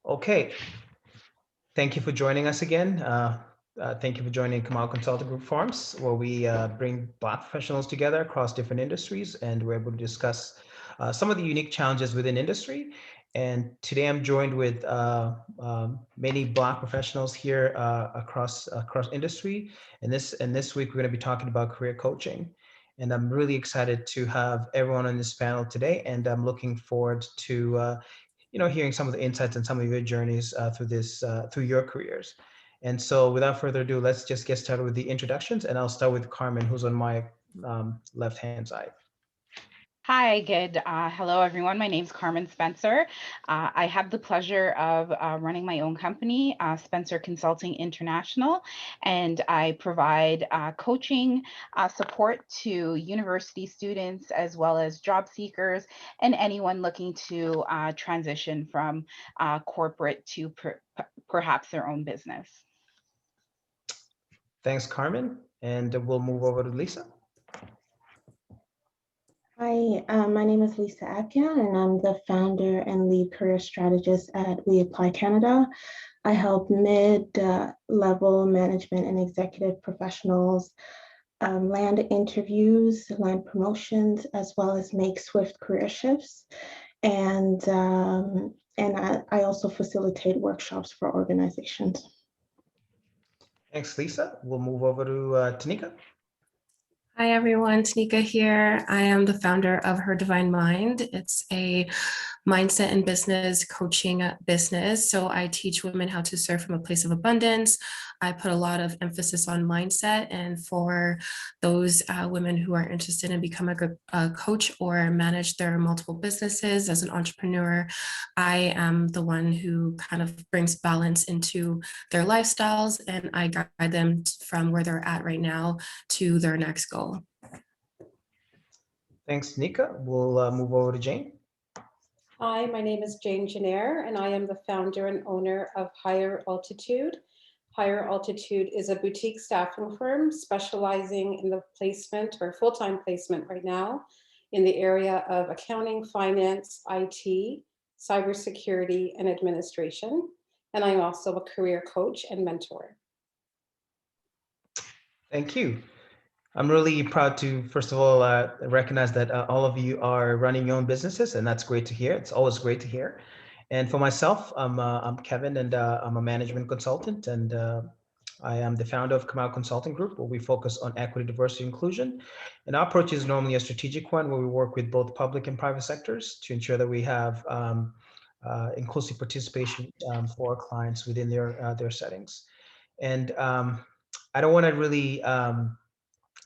Okay, thank you for joining us again. Thank you for joining Kamau Consulting Group Forums, where we bring Black professionals together across different industries, and we're able to discuss some of the unique challenges within industry. And today I'm joined with many Black professionals here across industry. And this week we're going to be talking about career coaching. And I'm really excited to have everyone on this panel today, and I'm looking forward to hearing some of the insights and some of your journeys through your careers. And so without further ado, let's just get started with the introductions, and I'll start with Carmen, who's on my left-hand side. Hi, good. Hello, everyone. My name is Carmen Spencer. I have the pleasure of running my own company, Spencer Consulting International, and I provide coaching support to university students as well as job seekers and anyone looking to transition from corporate to perhaps their own business. Thanks, Carmen. And we'll move over to Lisa. Hi, my name is Lisa Appian, and I'm the founder and lead career strategist at We Apply Canada. I help mid-level management and executive professionals land interviews, land promotions, as well as make swift career shifts. And I also facilitate workshops for organizations. Thanks, Lisa. We'll move over to Tanika. Hi everyone, Tanika here. I am the founder of Her Divine Mind. It's a mindset and business coaching business. So I teach women how to serve from a place of abundance. I put a lot of emphasis on mindset, and for those women who are interested in becoming a coach or manage their multiple businesses as an entrepreneur, I am the one who kind of brings balance into their lifestyles, and I guide them from where they're at right now to their next goal. Thanks, Nika. We'll move over to Jane. Hi, my name is Jane Jenner, and I am the founder and owner of Higher Altitude. Higher Altitude is a boutique staffing firm specializing in the placement or full-time placement right now in the area of accounting, finance, IT, cybersecurity, and administration. And I'm also a career coach and mentor. Thank you. I'm really proud to, first of all, recognize that all of you are running your own businesses, and that's great to hear. It's always great to hear. And for myself, I'm Kevin, and I'm a management consultant, and I am the founder of Kamau Consulting Group, where we focus on equity, diversity, inclusion. And our approach is normally a strategic one, where we work with both public and private sectors to ensure that we have inclusive participation for our clients within their settings. And I don't want to really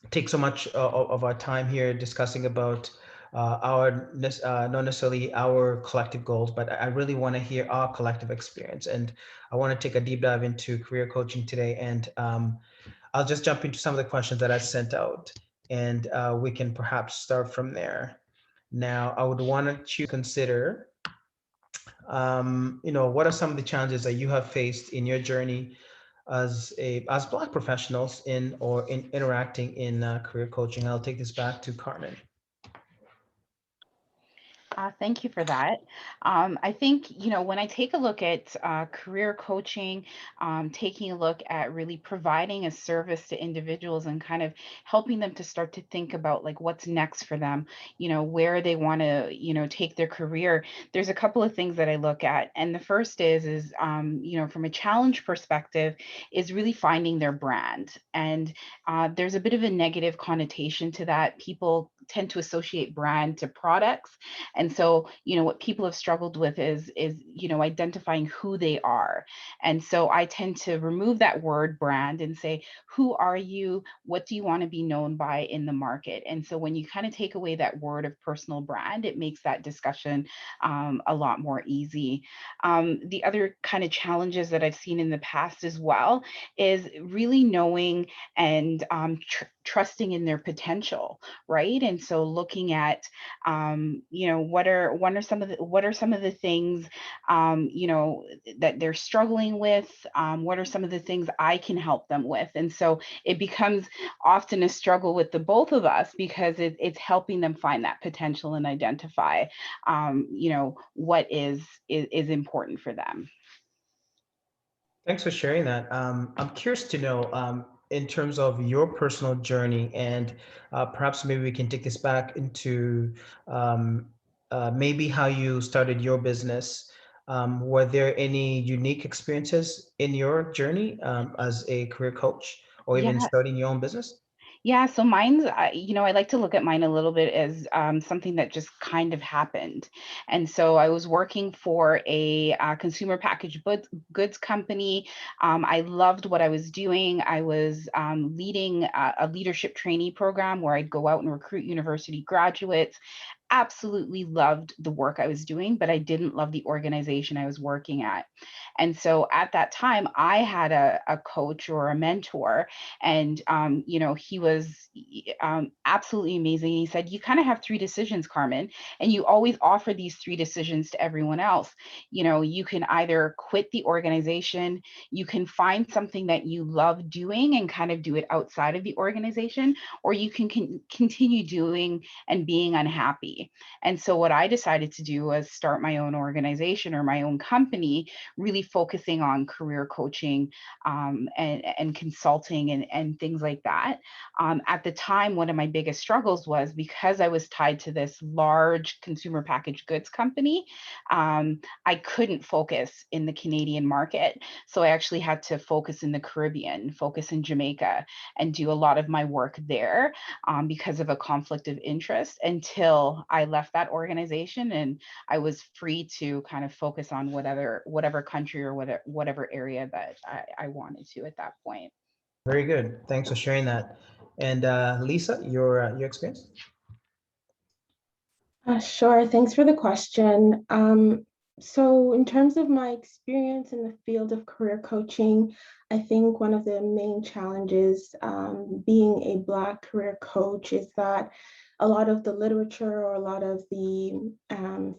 take so much of our time here discussing about not necessarily our collective goals, but I really want to hear our collective experience. And I want to take a deep dive into career coaching today. And I'll just jump into some of the questions that I sent out, and we can perhaps start from there. Now, I would want to consider, what are some of the challenges that you have faced in your journey as Black professionals in interacting in career coaching? I'll take this back to Carmen. Thank you for that. I think, when I take a look at career coaching, taking a look at really providing a service to individuals and kind of helping them to start to think about like what's next for them, where they want to, take their career. There's a couple of things that I look at. And the first is from a challenge perspective, is really finding their brand. And there's a bit of a negative connotation to that. People tend to associate brand to products. And so, what people have struggled with is identifying who they are. And so I tend to remove that word brand and say, who are you? What do you want to be known by in the market? And so when you kind of take away that word of personal brand, it makes that discussion a lot more easy. The other kind of challenges that I've seen in the past as well is really knowing and trusting in their potential, right? And so looking at, what are some of the things, that they're struggling with, what are some of the things I can help them with. And so it becomes often a struggle with the both of us, because it's helping them find that potential and identify, what is important for them. Thanks for sharing that. I'm curious to know, in terms of your personal journey, and perhaps maybe we can take this back into um, maybe how you started your business. Were there any unique experiences in your journey as a career coach, or even Yeah. starting your own business? Yeah, so mine's, I like to look at mine a little bit as something that just kind of happened. And so I was working for a consumer packaged goods company. I loved what I was doing. I was leading a leadership trainee program where I'd go out and recruit university graduates. Absolutely loved the work I was doing, but I didn't love the organization I was working at. And so at that time, I had a coach or a mentor, and he was absolutely amazing. He said, "You kind of have three decisions, Carmen, and you always offer these three decisions to everyone else. You can either quit the organization, you can find something that you love doing and kind of do it outside of the organization, or you can continue doing and being unhappy." And so what I decided to do was start my own organization or my own company, really focusing on career coaching, and consulting and things like that. At the time, one of my biggest struggles was, because I was tied to this large consumer packaged goods company, I couldn't focus in the Canadian market. So I actually had to focus in the Caribbean, focus in Jamaica, and do a lot of my work there, because of a conflict of interest, until I left that organization and I was free to kind of focus on whatever country or whatever area that I wanted to at that point. Very good. Thanks for sharing that. And Lisa, your experience? Sure, thanks for the question. So in terms of my experience in the field of career coaching, I think one of the main challenges being a Black career coach is that a lot of the literature or a lot of the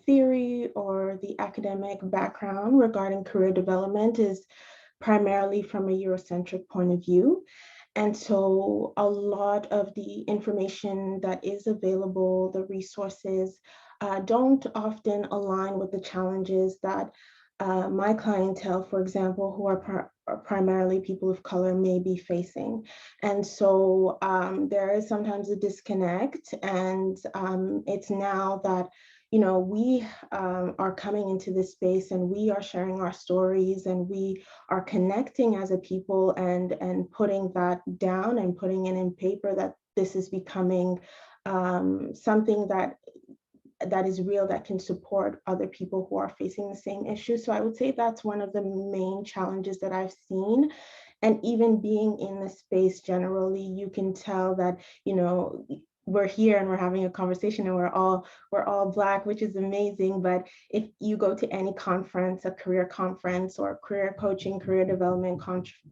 theory or the academic background regarding career development is primarily from a Eurocentric point of view. And so a lot of the information that is available, the resources, don't often align with the challenges that my clientele, for example, who are primarily people of color, may be facing. And so there is sometimes a disconnect, and it's now that we are coming into this space and we are sharing our stories and we are connecting as a people and putting that down and putting it in paper, that this is becoming something that is real, that can support other people who are facing the same issues. So I would say that's one of the main challenges that I've seen. And even being in the space generally, you can tell that, we're here and we're having a conversation and we're all Black, which is amazing. But if you go to any conference, a career conference or career coaching, career development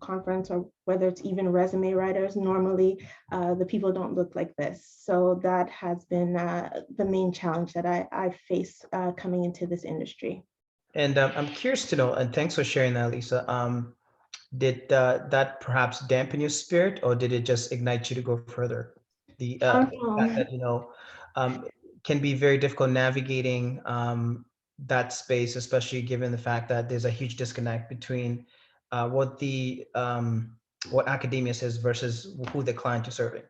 conference, or whether it's even resume writers, normally the people don't look like this. So that has been the main challenge that I face coming into this industry. And I'm curious to know, and thanks for sharing that, Lisa. Did that perhaps dampen your spirit, or did it just ignite you to go further? The fact that um, can be very difficult navigating that space, especially given the fact that there's a huge disconnect between what academia says versus who the client is serving.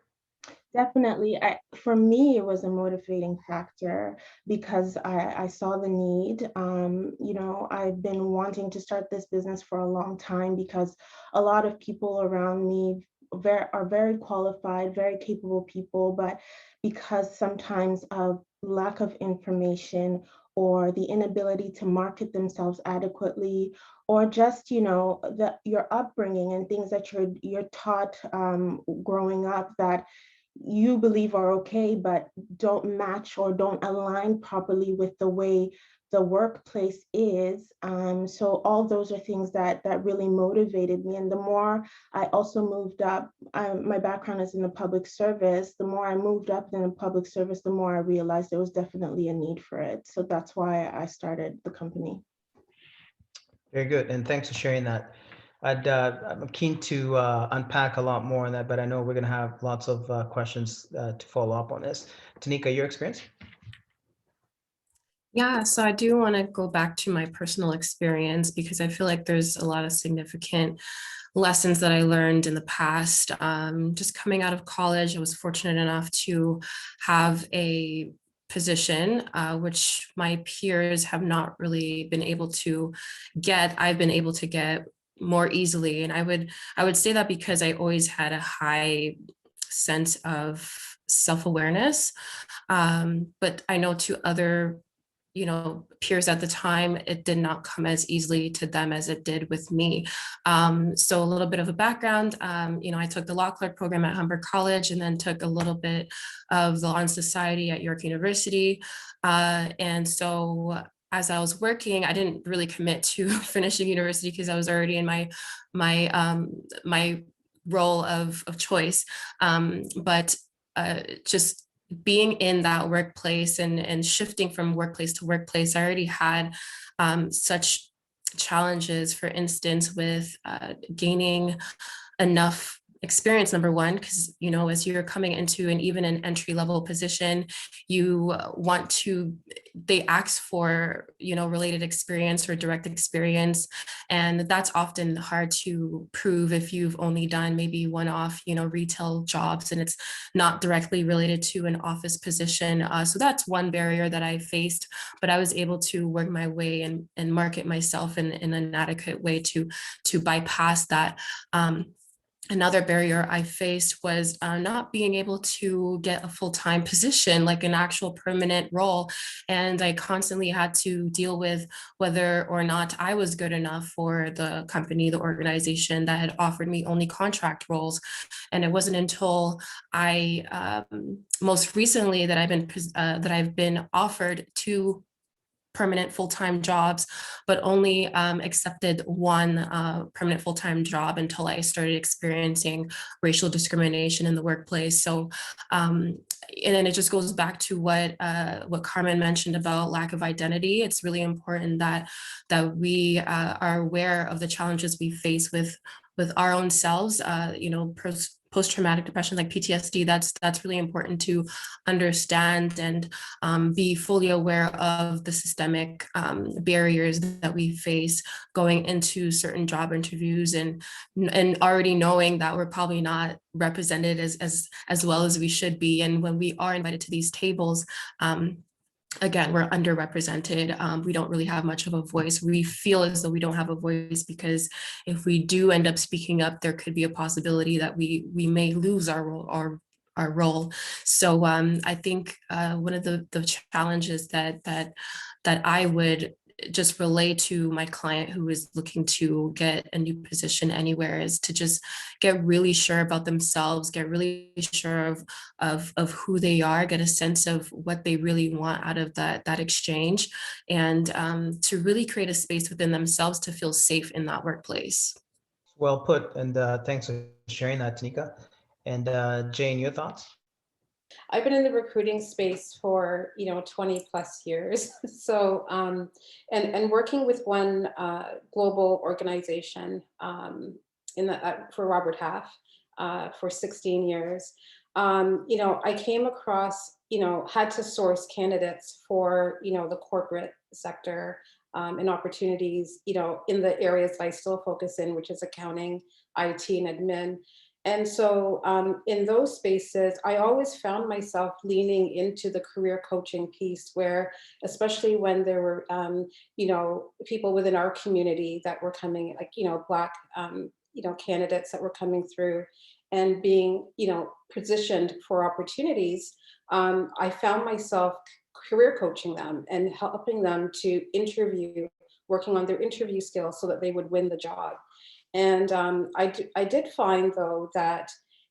Definitely. For me, it was a motivating factor because I saw the need. I've been wanting to start this business for a long time because a lot of people around me are very qualified, very capable people, but because sometimes of lack of information or the inability to market themselves adequately, or just your upbringing and things that you're taught growing up that you believe are okay, but don't match or don't align properly with the way the workplace is. So all those are things that really motivated me. And the more I also moved up, my background is in the public service. The more I moved up in the public service, the more I realized there was definitely a need for it. So that's why I started the company. Very good, and thanks for sharing that. I'm keen to unpack a lot more on that, but I know we're going to have lots of questions to follow up on this. Tanika, your experience? Yeah, so I do want to go back to my personal experience because I feel like there's a lot of significant lessons that I learned in the past. Just coming out of college, I was fortunate enough to have a position which my peers have not really been able to get. I've been able to get more easily, and I would say that because I always had a high sense of self-awareness. But I know to other peers at the time, it did not come as easily to them as it did with me. So a little bit of a background, I took the law clerk program at Humber College and then took a little bit of the Law and Society at York University. And so as I was working, I didn't really commit to finishing university because I was already in my role of choice. But just being in that workplace and shifting from workplace to workplace, I already had such challenges, for instance, with gaining enough experience, number one, because as you're coming into even an entry level position, you want to, they ask for related experience or direct experience, and that's often hard to prove if you've only done maybe one-off retail jobs and it's not directly related to an office position. So that's one barrier that I faced, but I was able to work my way and market myself in an adequate way to bypass that. Another barrier I faced was not being able to get a full-time position, like an actual permanent role. And I constantly had to deal with whether or not I was good enough for the company, the organization that had offered me only contract roles. And it wasn't until I most recently that I've been offered two permanent full-time jobs, but only accepted one permanent full-time job until I started experiencing racial discrimination in the workplace. So, and then it just goes back to what Carmen mentioned about lack of identity. It's really important that we are aware of the challenges we face with our own selves. Post-traumatic depression like PTSD, that's really important to understand and be fully aware of the systemic barriers that we face going into certain job interviews, and already knowing that we're probably not represented as well as we should be. And when we are invited to these tables, again, we're underrepresented. We don't really have much of a voice. We feel as though we don't have a voice because if we do end up speaking up, there could be a possibility that we may lose our role. So I think one of the challenges that I would just relay to my client who is looking to get a new position anywhere is to just get really sure about themselves, get really sure of who they are, get a sense of what they really want out of that exchange, and to really create a space within themselves to feel safe in that workplace. Well put, and thanks for sharing that, Tanika. And Jane, your thoughts? I've been in the recruiting space for 20 plus years. So and working with one global organization for Robert Half for 16 years. I came across, had to source candidates for the corporate sector and opportunities, in the areas that I still focus in, which is accounting, IT, and admin. And so in those spaces, I always found myself leaning into the career coaching piece where, especially when there were, people within our community that were coming, like, Black, candidates that were coming through and being, positioned for opportunities, I found myself career coaching them and helping them to interview, working on their interview skills so that they would win the job. And I did find, though, that,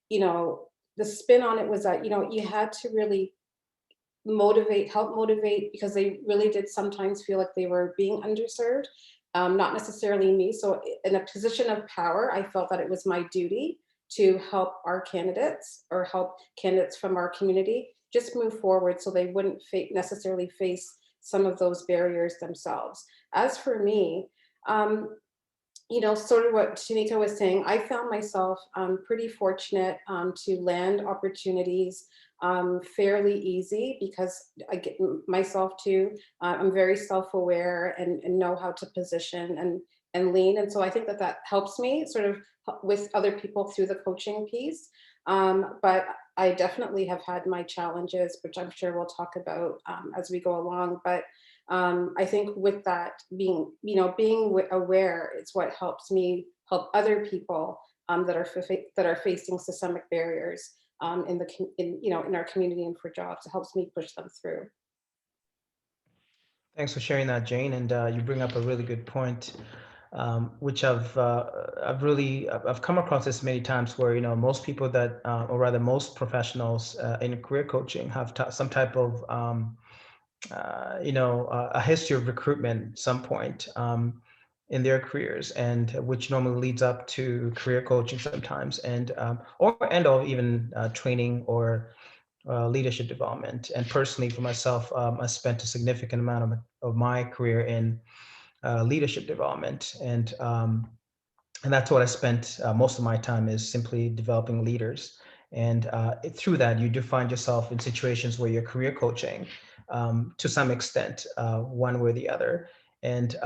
the spin on it was that, you had to really help motivate, because they really did sometimes feel like they were being underserved, not necessarily me. So in a position of power, I felt that it was my duty to help our candidates, or help candidates from our community just move forward, so they wouldn't necessarily face some of those barriers themselves. As for me, sort of what Shanika was saying, I found myself pretty fortunate to land opportunities fairly easy, because I get myself too. I'm very self-aware, and know how to position and lean. And so I think that helps me sort of with other people through the coaching piece. But I definitely have had my challenges, which I'm sure we'll talk about as we go along. But I think with that, being aware, it's what helps me help other people that are facing systemic barriers in our community and for jobs. It helps me push them through. Thanks for sharing that, Jane. And you bring up a really good point, which I've come across this many times, where most people that, or rather most professionals in career coaching have some type of a history of recruitment at some point in their careers, and which normally leads up to career coaching sometimes, and or even training or leadership development. And personally, for myself, I spent a significant amount of my career in leadership development, and that's what I spent most of my time, is simply developing leaders. And through that, you do find yourself in situations where you're career coaching to some extent, one way or the other. And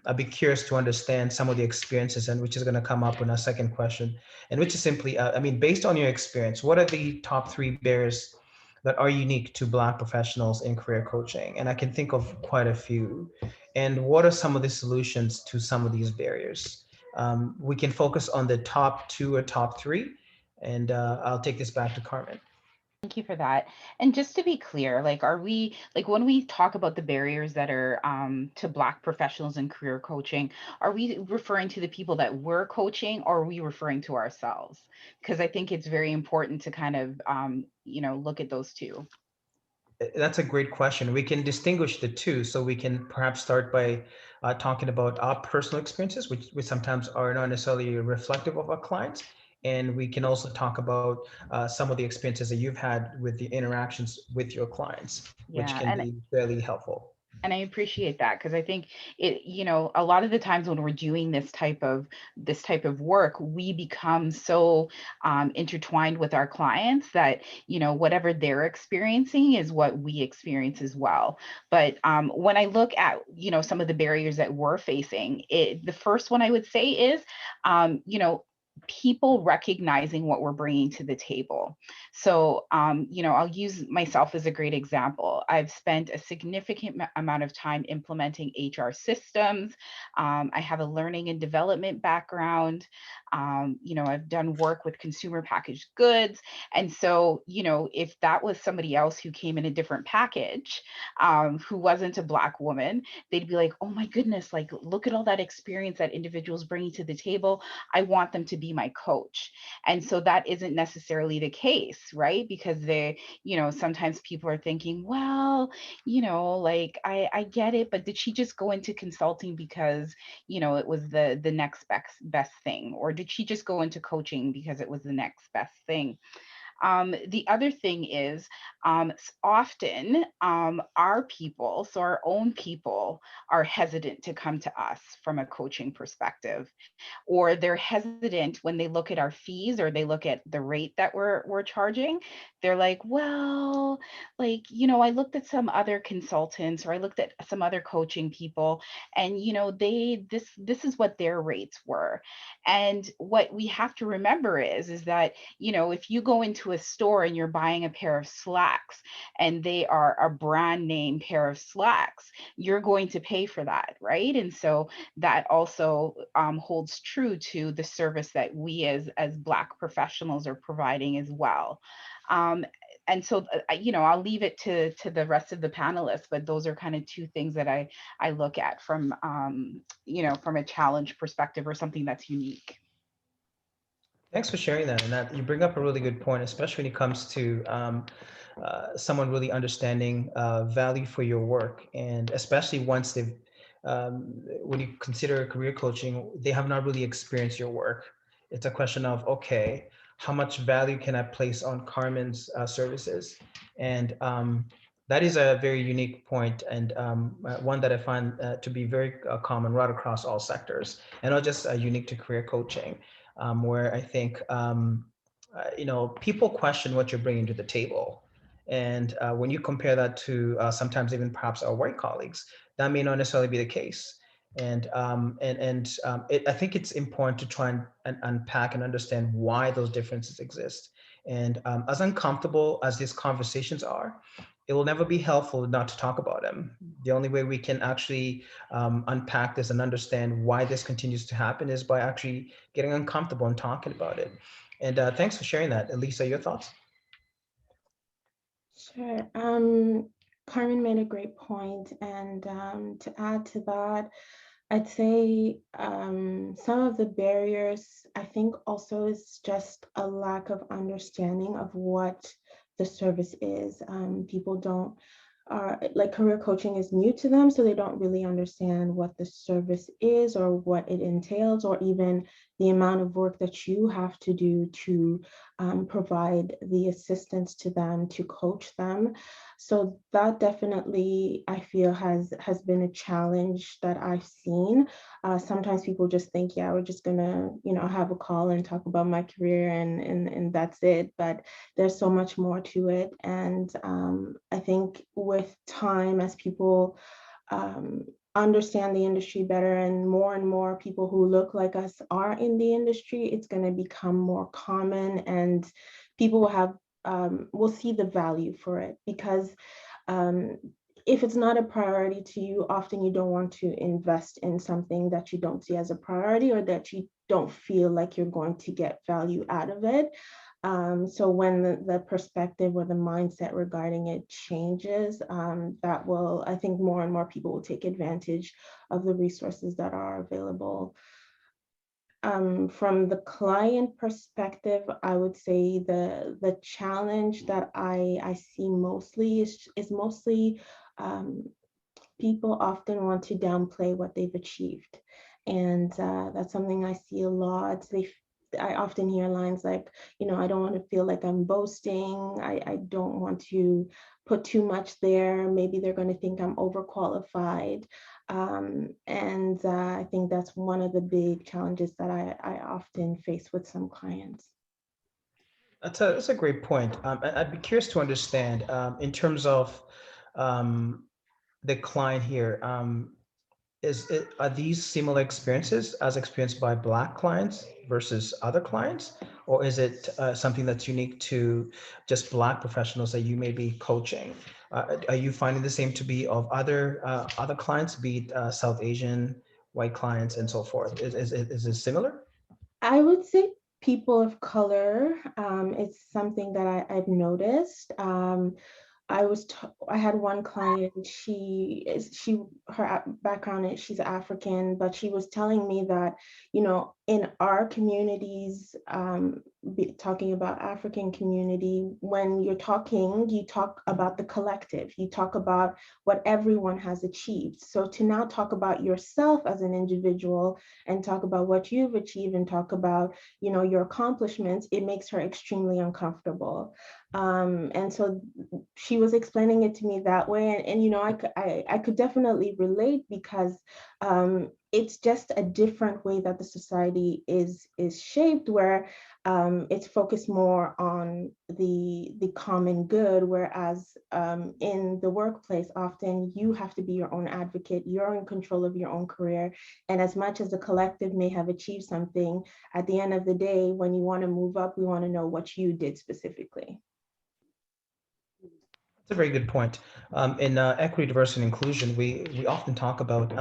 I'd be curious to understand some of the experiences, and which is going to come up in our second question, and which is simply, based on your experience, what are the top 3 barriers that are unique to Black professionals in career coaching? And I can think of quite a few. And what are some of the solutions to some of these barriers? We can focus on the top 2 or top 3, and I'll take this back to Carmen. Thank you for that. And just to be clear, like, are we, like, when we talk about the barriers that are to Black professionals in career coaching, are we referring to the people that we're coaching, or are we referring to ourselves? Because I think it's very important to kind of, look at those two. That's a great question. We can distinguish the two. So we can perhaps start by talking about our personal experiences, which sometimes are not necessarily reflective of our clients. And we can also talk about some of the experiences that you've had with the interactions with your clients, which Yeah. can be fairly helpful. And I appreciate that, because I think it, a lot of the times when we're doing this type of work, we become so intertwined with our clients that whatever they're experiencing is what we experience as well. But when I look at some of the barriers that we're facing, the first one I would say is people recognizing what we're bringing to the table. So, I'll use myself as a great example. I've spent a significant amount of time implementing HR systems. I have a learning and development background. I've done work with consumer packaged goods. And so, if that was somebody else who came in a different package, who wasn't a Black woman, they'd be like, oh my goodness, like, look at all that experience that individual's bringing to the table. I want them to be my coach. And so that isn't necessarily the case, right? Because sometimes people are thinking, well, like, I get it, but did she just go into consulting because, it was the next best thing? Or did she just go into coaching because it was the next best thing? The other thing is often our people, so our own people, are hesitant to come to us from a coaching perspective, or they're hesitant when they look at our fees, or they look at the rate that we're charging. They're like, well, like, I looked at some other consultants, or I looked at some other coaching people, and this is what their rates were. And what we have to remember is that if you go into a store and you're buying a pair of slacks, and they are a brand name pair of slacks, you're going to pay for that, right? And so that also holds true to the service that we as Black professionals are providing as well. And so, I'll leave it to the rest of the panelists, but those are kind of two things that I look at from, from a challenge perspective, or something that's unique. Thanks for sharing that. And that you bring up a really good point, especially when it comes to someone really understanding value for your work, and especially once they've when you consider career coaching, they have not really experienced your work. It's a question of, okay, how much value can I place on Carmen's services? And that is a very unique point, and one that I find to be very common right across all sectors, and not just unique to career coaching, where I think people question what you're bringing to the table. And when you compare that to sometimes even perhaps our white colleagues, that may not necessarily be the case. I think it's important to try and unpack and understand why those differences exist. And as uncomfortable as these conversations are, it will never be helpful not to talk about them. The only way we can actually unpack this and understand why this continues to happen is by actually getting uncomfortable and talking about it. And thanks for sharing that. Elisa, your thoughts? Sure. Carmen made a great point, and to add to that, I'd say some of the barriers, I think, also is just a lack of understanding of what the service is. People don't like, career coaching is new to them, so they don't really understand what the service is or what it entails, or even the amount of work that you have to do to provide the assistance to them, to coach them. So that definitely, I feel, has been a challenge that I've seen. Sometimes people just think, yeah, we're just gonna, have a call and talk about my career, and that's it. But there's so much more to it. And I think with time, as people understand the industry better, and more people who look like us are in the industry, it's going to become more common, and people will see the value for it. Because if it's not a priority to you, often you don't want to invest in something that you don't see as a priority, or that you don't feel like you're going to get value out of it. So when the perspective or the mindset regarding it changes, that will, I think, more and more people will take advantage of the resources that are available. From the client perspective, I would say the challenge that I see mostly is mostly people often want to downplay what they've achieved. And that's something I see a lot. I often hear lines like, I don't want to feel like I'm boasting. I don't want to put too much there. Maybe they're going to think I'm overqualified. And I think that's one of the big challenges that I often face with some clients. That's a great point. I'd be curious to understand in terms of the client here. Are these similar experiences as experienced by Black clients versus other clients, or is it something that's unique to just Black professionals that you may be coaching? Are you finding the same to be of other clients, be it South Asian, white clients, and so forth? Is it similar? I would say people of color, it's something that I've noticed. I had one client, her background is she's African, but she was telling me that, in our communities, talking about African community, when you're talking, you talk about the collective, you talk about what everyone has achieved. So to now talk about yourself as an individual and talk about what you've achieved and talk about, your accomplishments, it makes her extremely uncomfortable. And so she was explaining it to me that way, and I could definitely relate, because it's just a different way that the society is shaped, where it's focused more on the common good, whereas in the workplace, often you have to be your own advocate, you're in control of your own career, and as much as the collective may have achieved something, at the end of the day, when you want to move up, we want to know what you did specifically. That's a very good point. In equity, diversity, and inclusion, we often talk about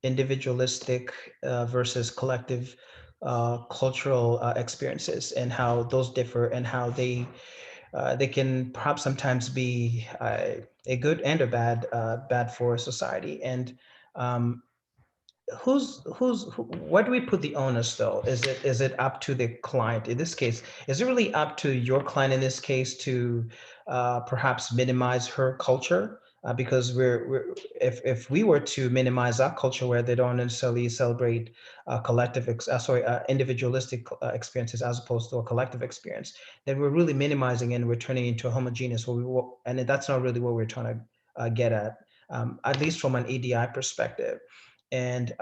individualistic versus collective cultural experiences, and how those differ, and how they can perhaps sometimes be a good and a bad for society. And where do we put the onus though? Is it up to the client in this case? Is it really up to your client in this case to perhaps minimize her culture? Because if we were to minimize our culture where they don't necessarily celebrate individualistic experiences as opposed to a collective experience, then we're really minimizing and we're turning into a homogeneous. And that's not really what we're trying to get at least from an ADI perspective. And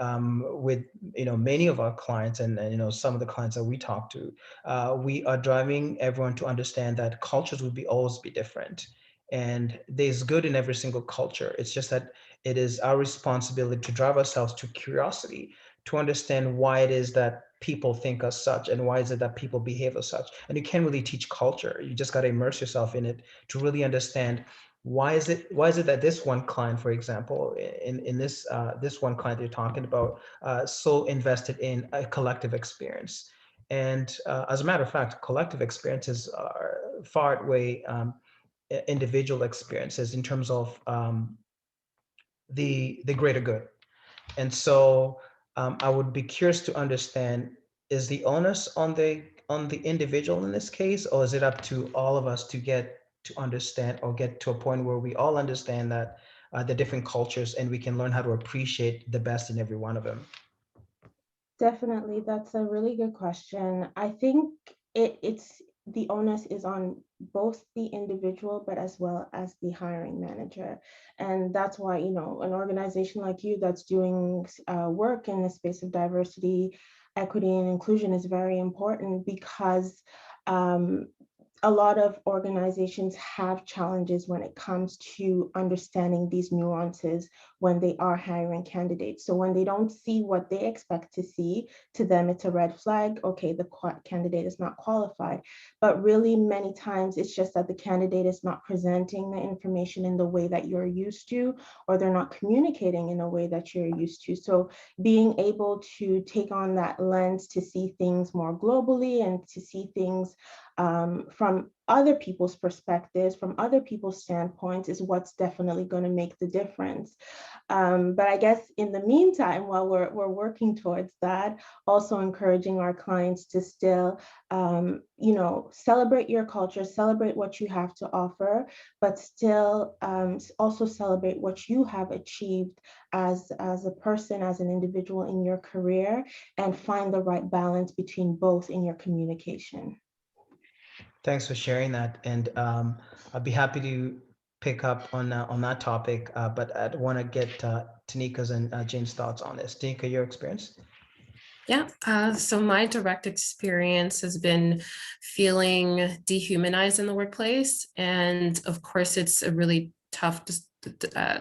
with many of our clients and some of the clients that we talk to, we are driving everyone to understand that cultures will always be different, and there's good in every single culture. It's just that it is our responsibility to drive ourselves to curiosity, to understand why it is that people think as such and why is it that people behave as such. And you can't really teach culture. You just got to immerse yourself in it to really understand why is it that this one client, for example, in this one client you're talking about, so invested in a collective experience. And as a matter of fact, collective experiences are far outweigh individual experiences in terms of the greater good. And so I would be curious to understand, is the onus on the individual in this case, or is it up to all of us to get to understand or get to a point where we all understand that the different cultures and we can learn how to appreciate the best in every one of them? Definitely, that's a really good question. I think it's the onus is on both the individual, but as well as the hiring manager. And that's why, an organization like you that's doing work in the space of diversity, equity, and inclusion is very important because a lot of organizations have challenges when it comes to understanding these nuances when they are hiring candidates. So when they don't see what they expect to see, to them it's a red flag. Okay, the candidate is not qualified. But really many times it's just that the candidate is not presenting the information in the way that you're used to, or they're not communicating in a way that you're used to. So being able to take on that lens to see things more globally and to see things from other people's perspectives, from other people's standpoints, is what's definitely going to make the difference. But I guess in the meantime, while we're working towards that, also encouraging our clients to still, celebrate your culture, celebrate what you have to offer, but still also celebrate what you have achieved as a person, as an individual in your career, and find the right balance between both in your communication. Thanks for sharing that, and I'd be happy to pick up on that topic. But I'd want to get Tanika's and Jane's thoughts on this. Tanika, your experience? Yeah, so my direct experience has been feeling dehumanized in the workplace. And of course, it's a really tough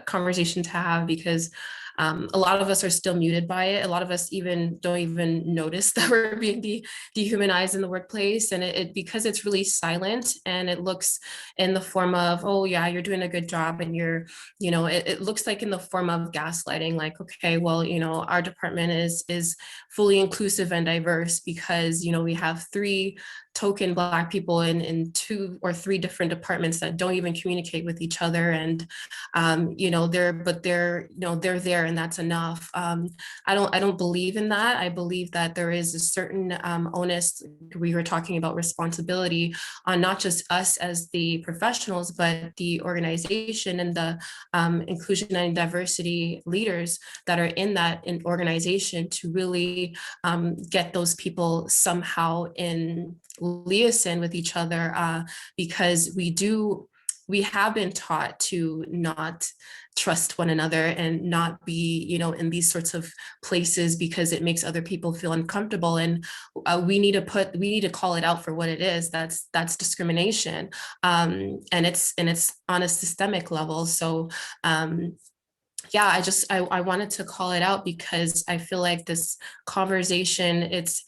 conversation to have because a lot of us are still muted by it. A lot of us even don't even notice that we're being dehumanized in the workplace. And it because it's really silent and it looks in the form of, oh yeah, you're doing a good job. And it looks like in the form of gaslighting, like, okay, well, our department is fully inclusive and diverse because, we have 3 token Black people in 2 or 3 different departments that don't even communicate with each other. And, they're there and that's enough. I don't believe in that. I believe that there is a certain onus. We were talking about responsibility on not just us as the professionals, but the organization and the inclusion and diversity leaders that are in that organization to really get those people somehow in liaison with each other, because we have been taught to not trust one another and not be, in these sorts of places because it makes other people feel uncomfortable. And we need to call it out for what it is. That's discrimination, and it's on a systemic level. So yeah, I wanted to call it out because I feel like this conversation, it's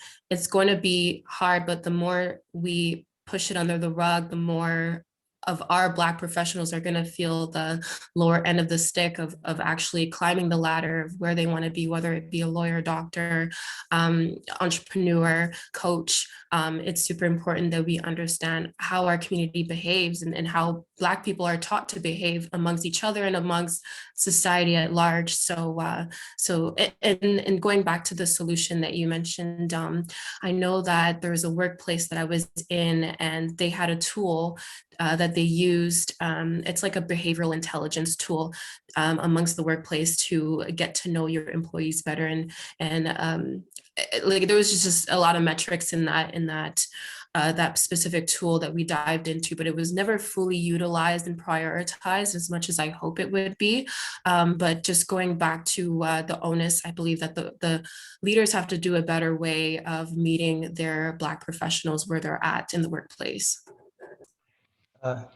going to be hard, but the more we push it under the rug, the more of our Black professionals are going to feel the lower end of the stick of actually climbing the ladder of where they want to be, whether it be a lawyer, doctor, entrepreneur, coach. It's super important that we understand how our community behaves and how Black people are taught to behave amongst each other and amongst society at large. And going back to the solution that you mentioned, I know that there was a workplace that I was in, and they had a tool that they used. It's like a behavioral intelligence tool amongst the workplace to get to know your employees better, and like there was just a lot of metrics in that specific tool that we dived into, but it was never fully utilized and prioritized as much as I hope it would be. But just going back to the onus, I believe that the leaders have to do a better way of meeting their Black professionals where they're at in the workplace.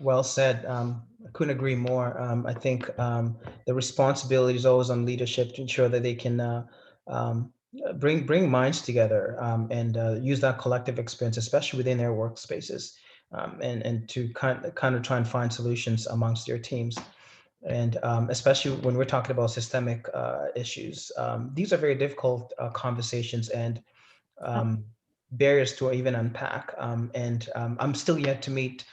Well said. I couldn't agree more. I think the responsibility is always on leadership to ensure that they can um, bring minds together and use that collective experience, especially within their workspaces, and to kind of try and find solutions amongst your teams. And especially when we're talking about systemic issues, these are very difficult conversations and barriers to even unpack. I'm still yet to meet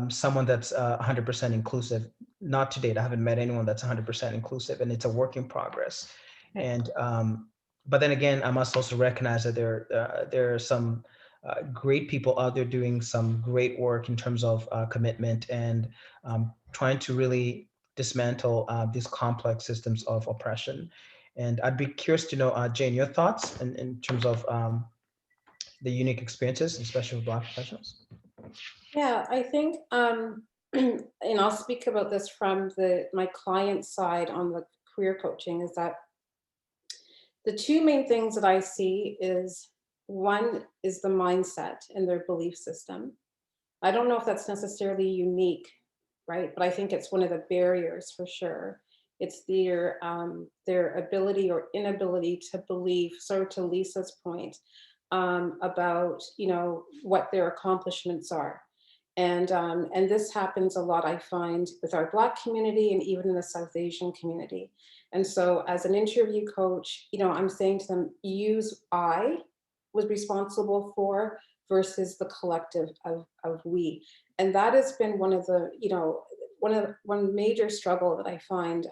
someone that's 100% inclusive. Not to date, I haven't met anyone that's 100% inclusive, and it's a work in progress. And but then again, I must also recognize that there are some great people out there doing some great work in terms of commitment and trying to really dismantle these complex systems of oppression. And I'd be curious to know, Jane, your thoughts in terms of the unique experiences, especially with Black professionals. Yeah, I think, and I'll speak about this from my client side on the career coaching, is that the two main things that I see is, one is the mindset and their belief system. I don't know if that's necessarily unique, right? But I think it's one of the barriers for sure. It's their ability or inability to believe, so to Lisa's point, about what their accomplishments are. And this happens a lot, I find, with our Black community and even in the South Asian community. And so as an interview coach, I'm saying to them, use I was responsible for versus the collective of we. And that has been one of the, one major struggle that I find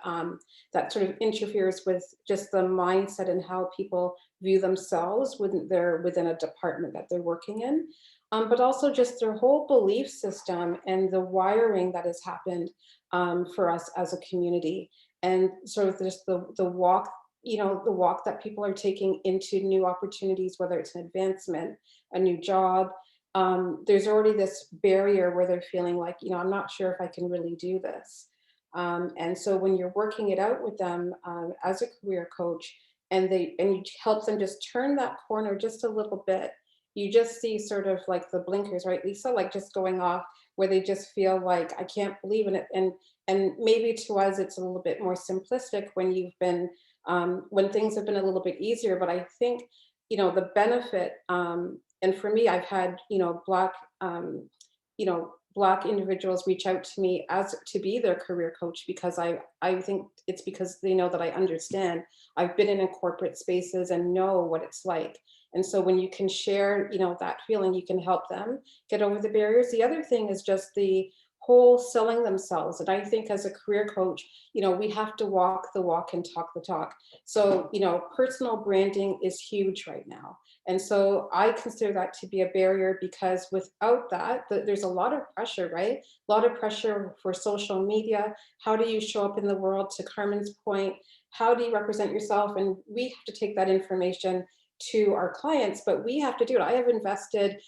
that sort of interferes with just the mindset and how people view themselves when they're within a department that they're working in. But also just their whole belief system and the wiring that has happened for us as a community, and sort of just the walk, the walk that people are taking into new opportunities, whether it's an advancement, a new job. There's already this barrier where they're feeling like, I'm not sure if I can really do this. And so when you're working it out with them as a career coach, and you help them just turn that corner just a little bit, you just see sort of like the blinkers, right, Lisa, like just going off, where they just feel like, I can't believe in it. And maybe to us it's a little bit more simplistic when you've been when things have been a little bit easier. But I think the benefit, and for me, I've had Black Black individuals reach out to me as to be their career coach, because I think it's because they know that I understand. I've been in corporate spaces and know what it's like. And so when you can share, that feeling, you can help them get over the barriers. The other thing is just the whole selling themselves. And I think as a career coach, we have to walk the walk and talk the talk. So, personal branding is huge right now. And so I consider that to be a barrier, because without that, there's a lot of pressure, right? A lot of pressure for social media. How do you show up in the world? To Carmen's point, how do you represent yourself? And we have to take that information to our clients, but we have to do it. I have invested,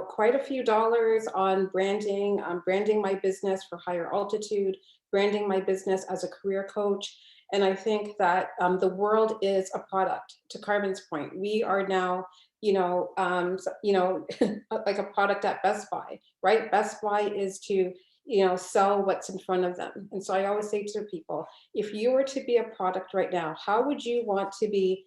quite a few dollars on branding, branding my business for Higher Altitude, branding my business as a career coach. And I think that the world is a product. To Carmen's point, we are now, like a product at Best Buy, right? Best Buy is to, sell what's in front of them. And so I always say to people, if you were to be a product right now, how would you want to be,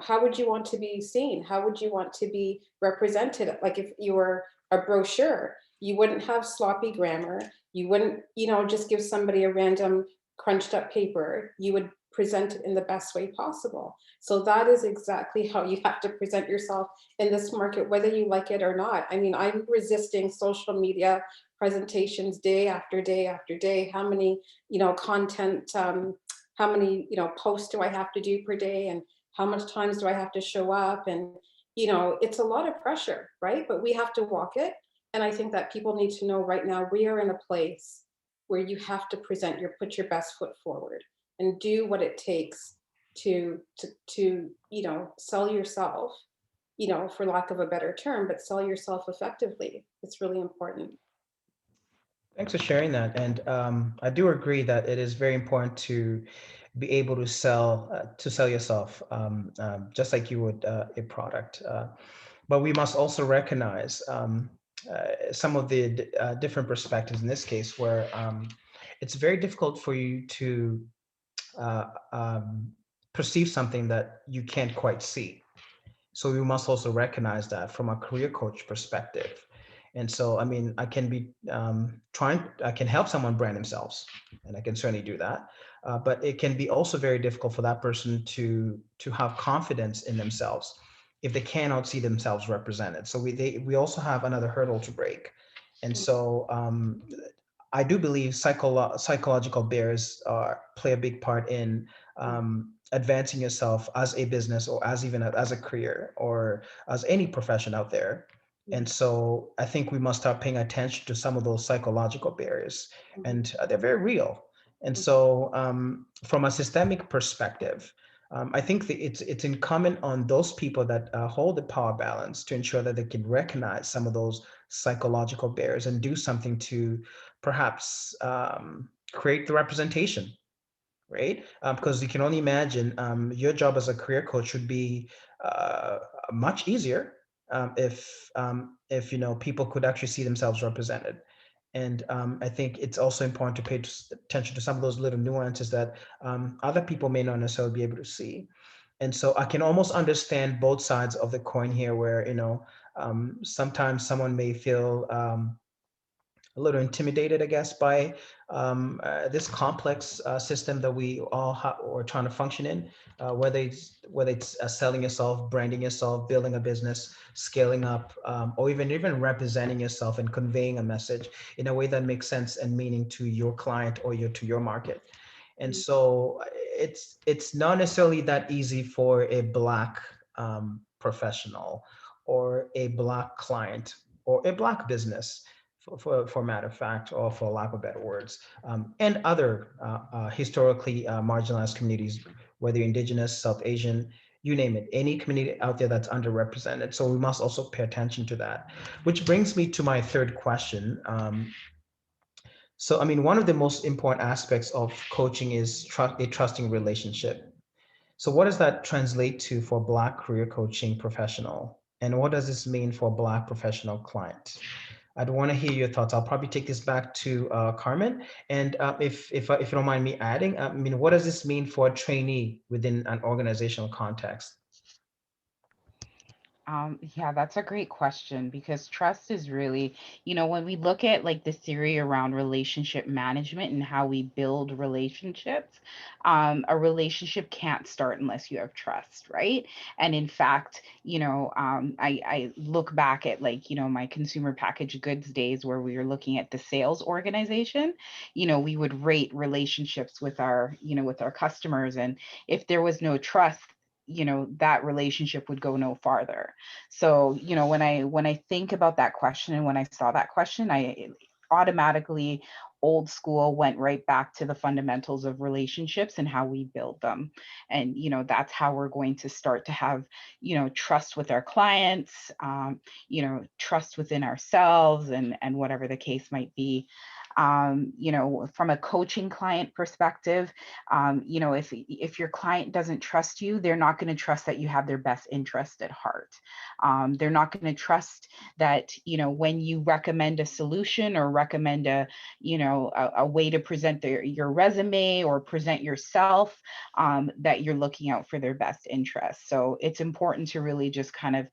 how would you want to be seen? How would you want to be represented? Like if you were a brochure, you wouldn't have sloppy grammar. You wouldn't, just give somebody a random crunched up paper. You would present it in the best way possible. So that is exactly how you have to present yourself in this market, whether you like it or not. I mean, I'm resisting social media presentations day after day after day. How many, content, how many, posts do I have to do per day, and how much times do I have to show up? And, it's a lot of pressure, right? But we have to walk it. And I think that people need to know right now, we are in a place where you have to put your best foot forward and do what it takes to sell yourself, for lack of a better term, but sell yourself effectively. It's really important. Thanks for sharing that. And I do agree that it is very important to be able to sell yourself, just like you would a product. But we must also recognize some of the different perspectives in this case, where it's very difficult for you to uh, um, perceive something that you can't quite see. So we must also recognize that from a career coach perspective. And so, I mean, I can be I can help someone brand themselves, and I can certainly do that. But it can be also very difficult for that person to have confidence in themselves if they cannot see themselves represented. So we also have another hurdle to break. And so I do believe psychological barriers play a big part in advancing yourself as a business, or as even as a career, or as any profession out there. And so I think we must start paying attention to some of those psychological barriers, and they're very real. And so from a systemic perspective, I think that it's incumbent on those people that hold the power balance to ensure that they can recognize some of those psychological barriers and do something to perhaps create the representation, right? Because you can only imagine your job as a career coach would be much easier if people could actually see themselves represented. And I think it's also important to pay attention to some of those little nuances that other people may not necessarily be able to see. And so I can almost understand both sides of the coin here, where sometimes someone may feel a little intimidated, I guess, by this complex system that we all are trying to function in, whether it's selling yourself, branding yourself, building a business, scaling up, or even representing yourself and conveying a message in a way that makes sense and meaning to your client or to your market. And so it's not necessarily that easy for a Black professional, or a Black client, or a Black business, for matter of fact, or for lack of better words, and other historically marginalized communities, whether Indigenous, South Asian, you name it, any community out there that's underrepresented. So we must also pay attention to that. Which brings me to my third question. So, I mean, one of the most important aspects of coaching is a trusting relationship. So what does that translate to for Black career coaching professional? And what does this mean for Black professional client? I'd want to hear your thoughts. I'll probably take this back to Carmen. And if you don't mind me adding, I mean, what does this mean for a trainee within an organizational context? Yeah, that's a great question, because trust is really, when we look at like the theory around relationship management and how we build relationships, a relationship can't start unless you have trust, right? And in fact, I look back at, like, my consumer packaged goods days where we were looking at the sales organization. We would rate relationships with our customers, and if there was no trust, that relationship would go no farther. So, when I think about that question, and when I saw that question, I automatically, old school, went right back to the fundamentals of relationships and how we build them. And that's how we're going to start to have trust with our clients, trust within ourselves, and whatever the case might be. From a coaching client perspective, if your client doesn't trust you, they're not going to trust that you have their best interest at heart. They're not going to trust that, when you recommend a solution, or recommend a way to present your resume, or present yourself, that you're looking out for their best interest. So it's important to really just kind of,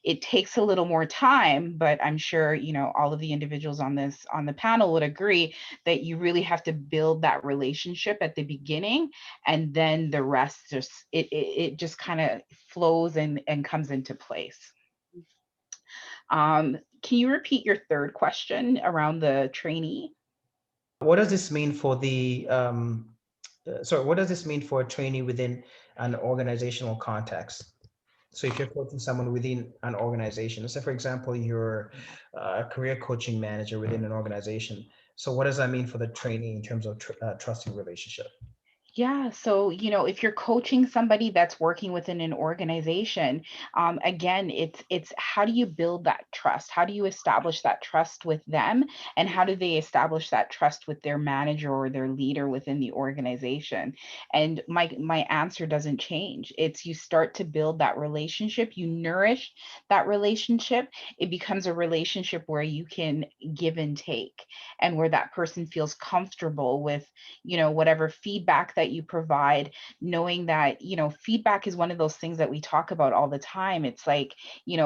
it takes a little more time, but I'm sure, all of the individuals on the panel panel would agree that you really have to build that relationship at the beginning, and then the rest just it just kind of flows and comes into place. Can you repeat your third question around the trainee? What does this mean for the sorry, what does this mean for a trainee within an organizational context? So if you're coaching someone within an organization, let's say for example, you're a career coaching manager within an organization. So what does that mean for the trainee in terms of trusting relationship? Yeah, so if you're coaching somebody that's working within an organization, again, it's how do you build that trust? How do you establish that trust with them, and how do they establish that trust with their manager or their leader within the organization? And my answer doesn't change. It's you start to build that relationship, you nourish that relationship. It becomes a relationship where you can give and take, and where that person feels comfortable with whatever feedback that you provide, knowing that feedback is one of those things that we talk about all the time. It's like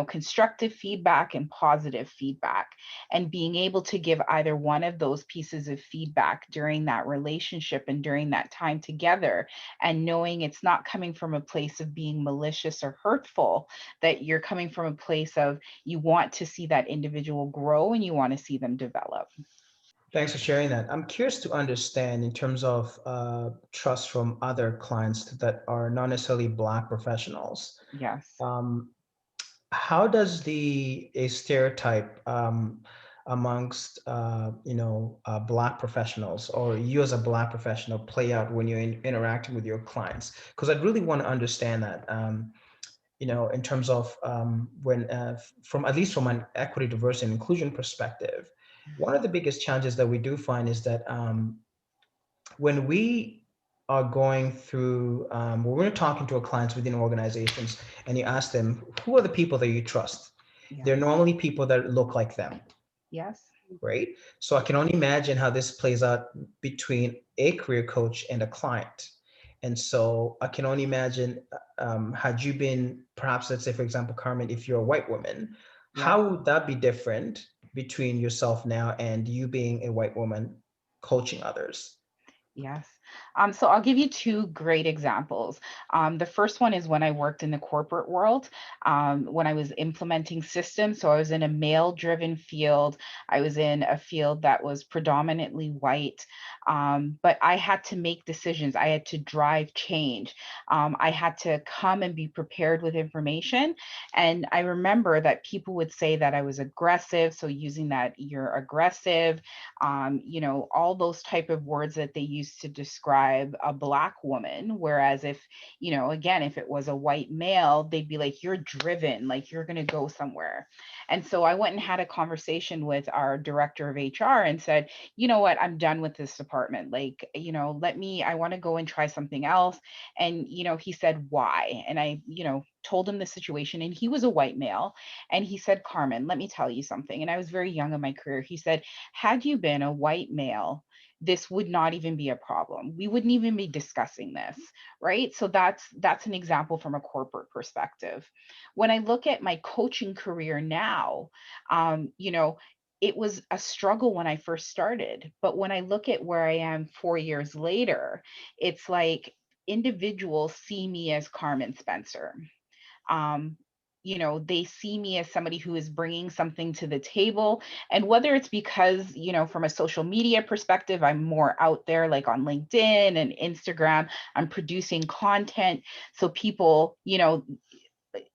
constructive feedback and positive feedback, and being able to give either one of those pieces of feedback during that relationship and during that time together, and knowing it's not coming from a place of being malicious or hurtful, that you're coming from a place of you want to see that individual grow and you want to see them develop. Thanks for sharing that. I'm curious to understand in terms of trust from other clients that are not necessarily Black professionals. Yes. How does the a stereotype amongst Black professionals, or you as a Black professional, play out when you're interacting with your clients? Because I'd really want to understand that. In terms of when, from at least from an equity, diversity, and inclusion perspective, one of the biggest challenges that we do find is that when we are going through, when we're talking to our clients within organizations, and you ask them, who are the people that you trust? Yeah. They're normally people that look like them, Yes. right? So I can only imagine how this plays out between a career coach and a client. And so I can only imagine, had you been, perhaps, let's say, for example, Carmen, if you're a white woman, Yeah. how would that be different between yourself now and you being a white woman coaching others? Yes. So I'll give you two great examples. The first one is when I worked in the corporate world, when I was implementing systems. So I was in a male-driven field. I was in a field that was predominantly white, but I had to make decisions. I had to drive change. I had to come and be prepared with information. And I remember that people would say that I was aggressive. So using that, you're aggressive, all those type of words that they used to describe a Black woman. Whereas if, again, if it was a white male, they'd be like, you're driven, like you're going to go somewhere. And so I went and had a conversation with our director of HR and said, you know what, I'm done with this department. Like, I want to go and try something else. And, he said, why? And I, told him the situation, and he was a white male. And he said, Carmen, let me tell you something. And I was very young in my career. He said, had you been a white male, this would not even be a problem. We wouldn't even be discussing this, right? So that's an example from a corporate perspective. When I look at my coaching career now, it was a struggle when I first started. But when I look at where I am 4 years later, it's like individuals see me as Carmen Spencer. um, they see me as somebody who is bringing something to the table. And whether it's because, from a social media perspective, I'm more out there, like on LinkedIn and Instagram, I'm producing content. So people,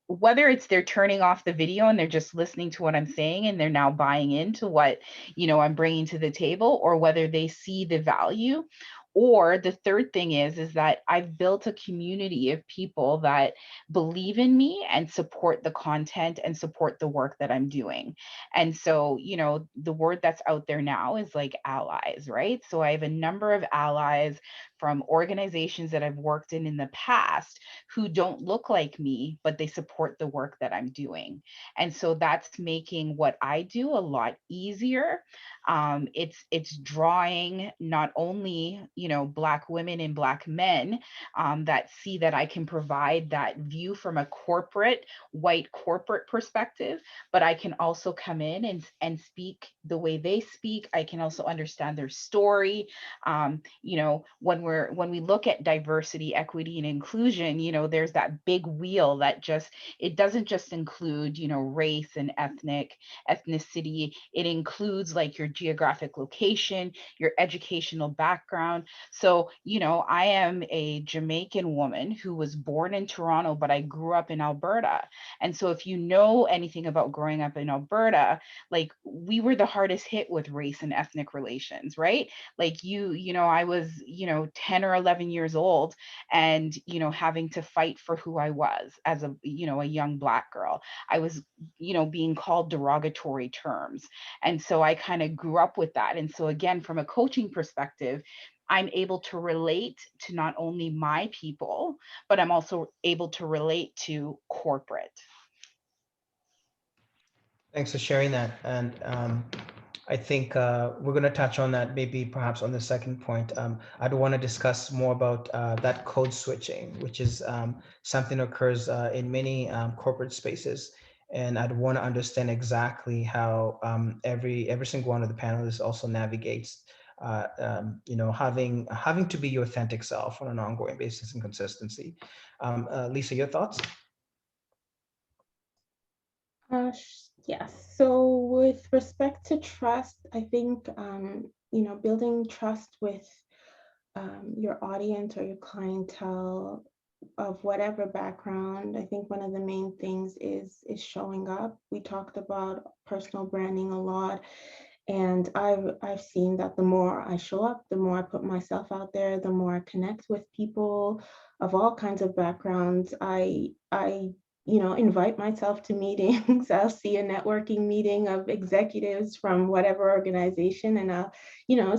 whether it's they're turning off the video and they're just listening to what I'm saying and they're now buying into what, I'm bringing to the table, or whether they see the value. Or the third thing is that I've built a community of people that believe in me and support the content and support the work that I'm doing. And so, the word that's out there now is like allies, right? So I have a number of allies from organizations that I've worked in the past who don't look like me, but they support the work that I'm doing. And so that's making what I do a lot easier. It's drawing not only, Black women and Black men that see that I can provide that view from a white corporate perspective, but I can also come in and speak the way they speak. I can also understand their story. When we look at diversity, equity, and inclusion, there's that big wheel that it doesn't just include, race and ethnicity. It includes like your geographic location, your educational background. So, I am a Jamaican woman who was born in Toronto, but I grew up in Alberta. And so if you know anything about growing up in Alberta, like we were the hardest hit with race and ethnic relations, right? Like I was, 10 or 11 years old and, having to fight for who I was as a young Black girl. I was, being called derogatory terms. And so I kind of grew up with that. And so again, from a coaching perspective, I'm able to relate to not only my people, but I'm also able to relate to corporate. Thanks for sharing that. And I think we're going to touch on that maybe perhaps on the second point. I'd want to discuss more about that code switching, which is something that occurs in many corporate spaces. And I'd want to understand exactly how every single one of the panelists also navigates, having to be your authentic self on an ongoing basis and consistency. Lisa, your thoughts? Yes. So with respect to trust, I think, building trust with your audience or your clientele of whatever background, I think one of the main things is showing up. We talked about personal branding a lot, and I've seen that the more I show up, the more I put myself out there, the more I connect with people of all kinds of backgrounds. I invite myself to meetings. I'll see a networking meeting of executives from whatever organization, and I'll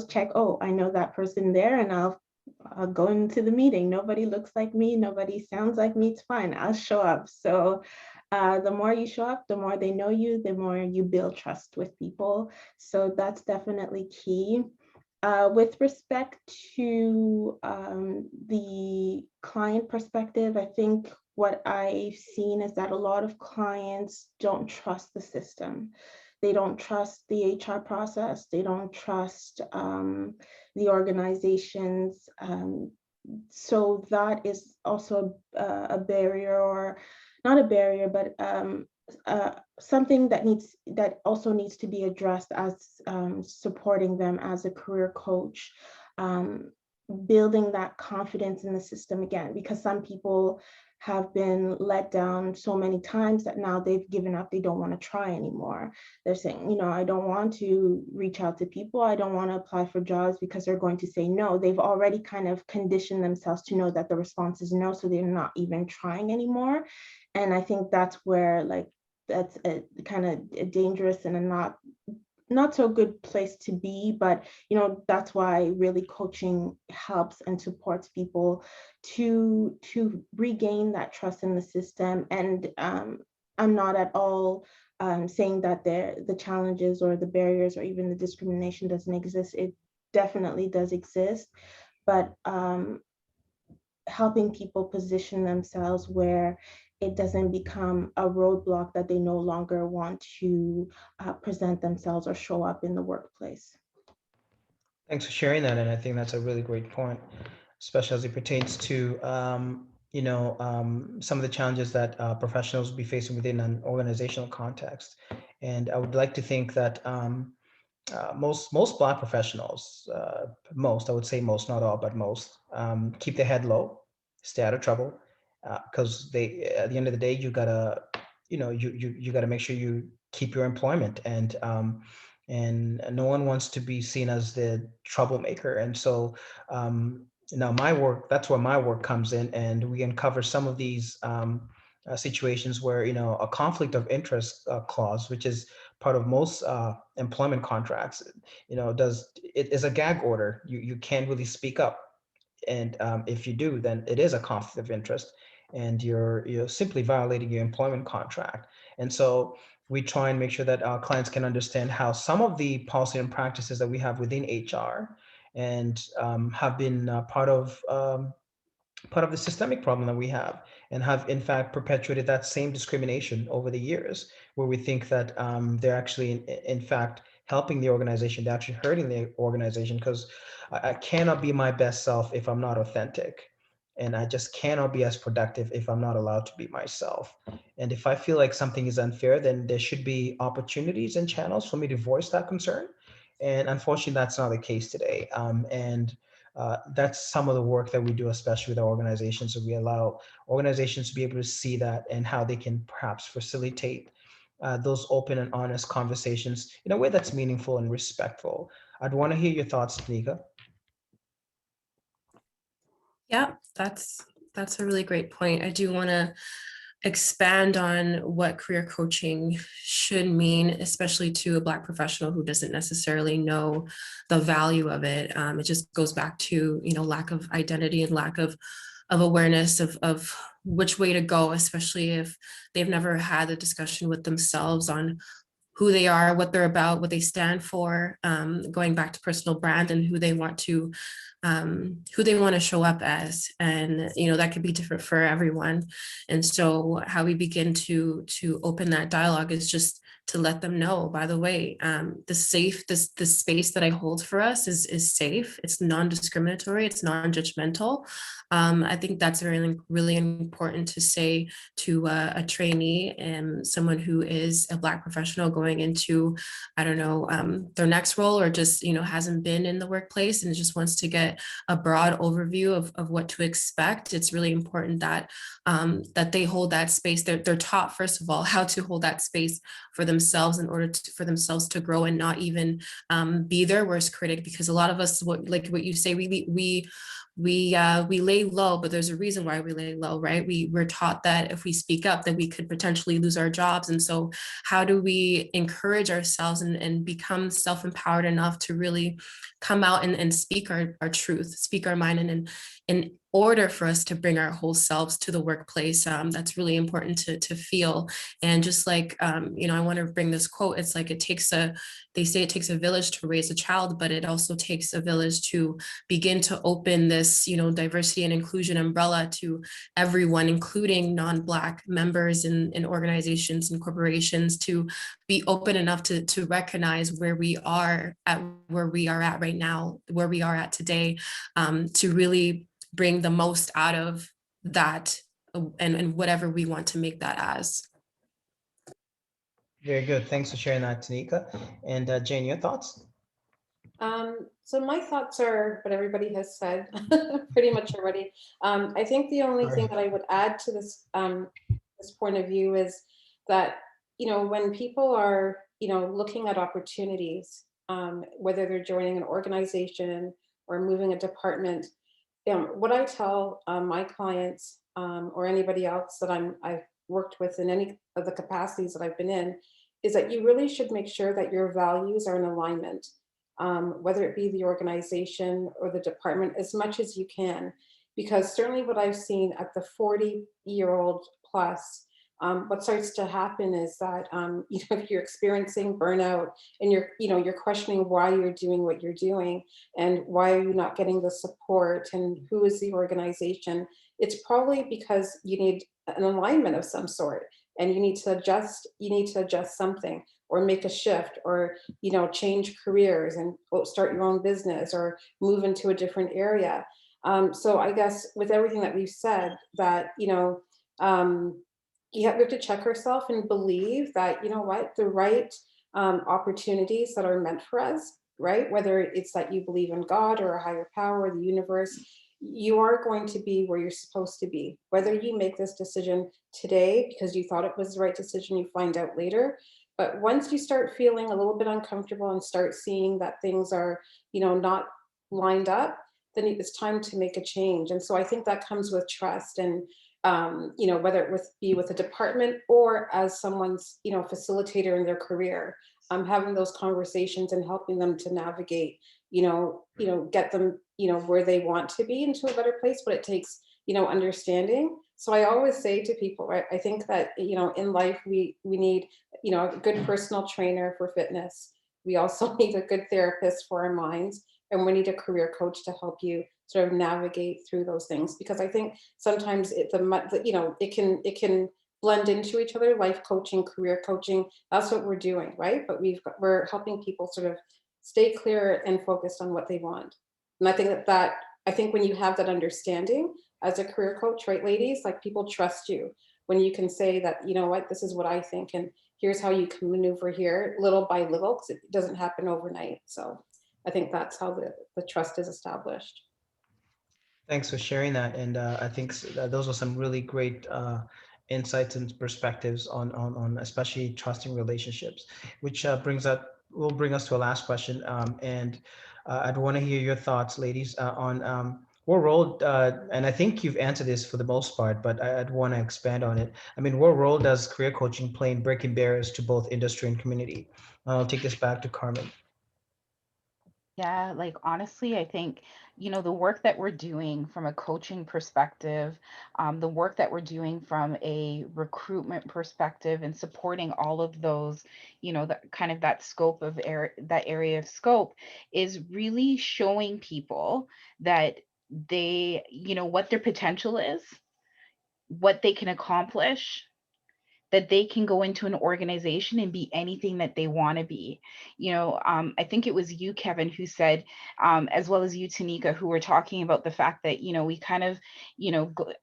check, oh, I know that person there, and I'll go into the meeting. Nobody looks like me, nobody sounds like me, it's fine, I'll show up. So the more you show up, the more they know you, the more you build trust with people. So that's definitely key. With respect to the client perspective, I think what I've seen is that a lot of clients don't trust the system. They don't trust the HR process. They don't trust the organizations. So that is also a barrier, or not a barrier, but something that also needs to be addressed as supporting them as a career coach, building that confidence in the system again, because some people have been let down so many times that now they've given up. They don't want to try anymore. They're saying, I don't want to reach out to people. I don't want to apply for jobs because they're going to say no. They've already kind of conditioned themselves to know that the response is no, so they're not even trying anymore. And I think that's where that's a kind of dangerous and a not so good place to be, but that's why really coaching helps and supports people to regain that trust in the system. And I'm not at all saying that the challenges or the barriers or even the discrimination doesn't exist. It definitely does exist, but helping people position themselves where it doesn't become a roadblock that they no longer want to present themselves or show up in the workplace. Thanks for sharing that. And I think that's a really great point, especially as it pertains to, some of the challenges that professionals will be facing within an organizational context. And I would like to think that most Black professionals, I would say most, not all, but most, keep their head low, stay out of trouble, because at the end of the day, you gotta, you gotta make sure you keep your employment, and no one wants to be seen as the troublemaker. And so now that's where my work comes in, and we uncover some of these situations where a conflict of interest clause, which is part of most employment contracts, it is a gag order. You can't really speak up, And if you do, then it is a conflict of interest, and you're simply violating your employment contract. And so we try and make sure that our clients can understand how some of the policy and practices that we have within HR and have been part of the systemic problem that we have, and have in fact perpetuated that same discrimination over the years, where we think that they're actually in fact helping the organization, they're actually hurting the organization, because I cannot be my best self if I'm not authentic, and I just cannot be as productive if I'm not allowed to be myself. And if I feel like something is unfair, then there should be opportunities and channels for me to voice that concern. And unfortunately, that's not the case today. And that's some of the work that we do, especially with our organizations. So we allow organizations to be able to see that, and how they can perhaps facilitate those open and honest conversations in a way that's meaningful and respectful. I'd want to hear your thoughts, Tanika. Yeah, that's a really great point. I do want to expand on what career coaching should mean, especially to a Black professional who doesn't necessarily know the value of it. It just goes back to, lack of identity and lack of awareness of which way to go, especially if they've never had a discussion with themselves on who they are, what they're about, what they stand for, going back to personal brand and who they want to show up as. And that could be different for everyone. And so how we begin to open that dialogue is just to let them know, by the way, the space that I hold for us is safe. It's non-discriminatory. It's non-judgmental. I think that's really important to say to a trainee and someone who is a Black professional going into, I don't know, their next role, or just, hasn't been in the workplace and just wants to get a broad overview of what to expect. It's really important that that they hold that space. They're taught, first of all, how to hold that space for themselves in order for themselves to grow and not even be their worst critic. Because a lot of us, like what you say, we lay low, but there's a reason why we lay low, right? We're taught that if we speak up, that we could potentially lose our jobs. And so how do we encourage ourselves and become self-empowered enough to really come out and speak our truth, speak our mind, and in order for us to bring our whole selves to the workplace? That's really important to feel. And just like, I want to bring this quote. It's like, they say it takes a village to raise a child, but it also takes a village to begin to open this, diversity and inclusion umbrella to everyone, including non-Black members in organizations and corporations, to be open enough to recognize where we are at right now, where we are at today, to really bring the most out of that, and whatever we want to make that as. Very good. Thanks for sharing that, Tanika. And Jane, your thoughts? So my thoughts are what everybody has said pretty much already. I think the only thing that I would add to this this point of view is that, when people are, looking at opportunities, whether they're joining an organization or moving a department, what I tell my clients, or anybody else that I've worked with in any of the capacities that I've been in, is that you really should make sure that your values are in alignment, whether it be the organization or the department, as much as you can. Because certainly what I've seen at the 40-year-old plus, what starts to happen is that if you're experiencing burnout and you're questioning why you're doing what you're doing and why are you not getting the support and who is the organization, it's probably because you need an alignment of some sort, and you need to adjust something, or make a shift, or change careers and start your own business or move into a different area. So I guess with everything that we've said, that we have to check ourselves and believe that, the right opportunities that are meant for us, right? Whether it's that you believe in God or a higher power or the universe, you are going to be where you're supposed to be. Whether you make this decision today because you thought it was the right decision, you find out later. But once you start feeling a little bit uncomfortable and start seeing that things are, not lined up, then it's time to make a change. And so I think that comes with trust, and whether it be with a department or as someone's, facilitator in their career, having those conversations and helping them to navigate, get them, where they want to be into a better place, but it takes, understanding. So I always say to people, right, I think that, in life, we need, a good personal trainer for fitness. We also need a good therapist for our minds, and we need a career coach to help you sort of navigate through those things. Because I think sometimes it can blend into each other, life coaching, career coaching. That's what we're doing, right? But we're helping people sort of stay clear and focused on what they want. And I think I think when you have that understanding as a career coach, right, ladies, like, people trust you when you can say that, what, this is what I think, and here's how you can maneuver here little by little, because it doesn't happen overnight. So I think that's how the trust is established. Thanks for sharing that. And I think those are some really great insights and perspectives on especially trusting relationships, which will bring us to a last question. And I'd want to hear your thoughts, ladies, on what role, and I think you've answered this for the most part, but I'd want to expand on it. I mean, what role does career coaching play in breaking barriers to both industry and community? I'll take this back to Carmen. Yeah, like honestly, I think, the work that we're doing from a coaching perspective, the work that we're doing from a recruitment perspective and supporting all of those, that kind of that scope of that area of scope is really showing people that they, what their potential is, what they can accomplish, that they can go into an organization and be anything that they want to be. I think it was you, Kevin, who said, as well as you, Tanika, who were talking about the fact that, we kind of,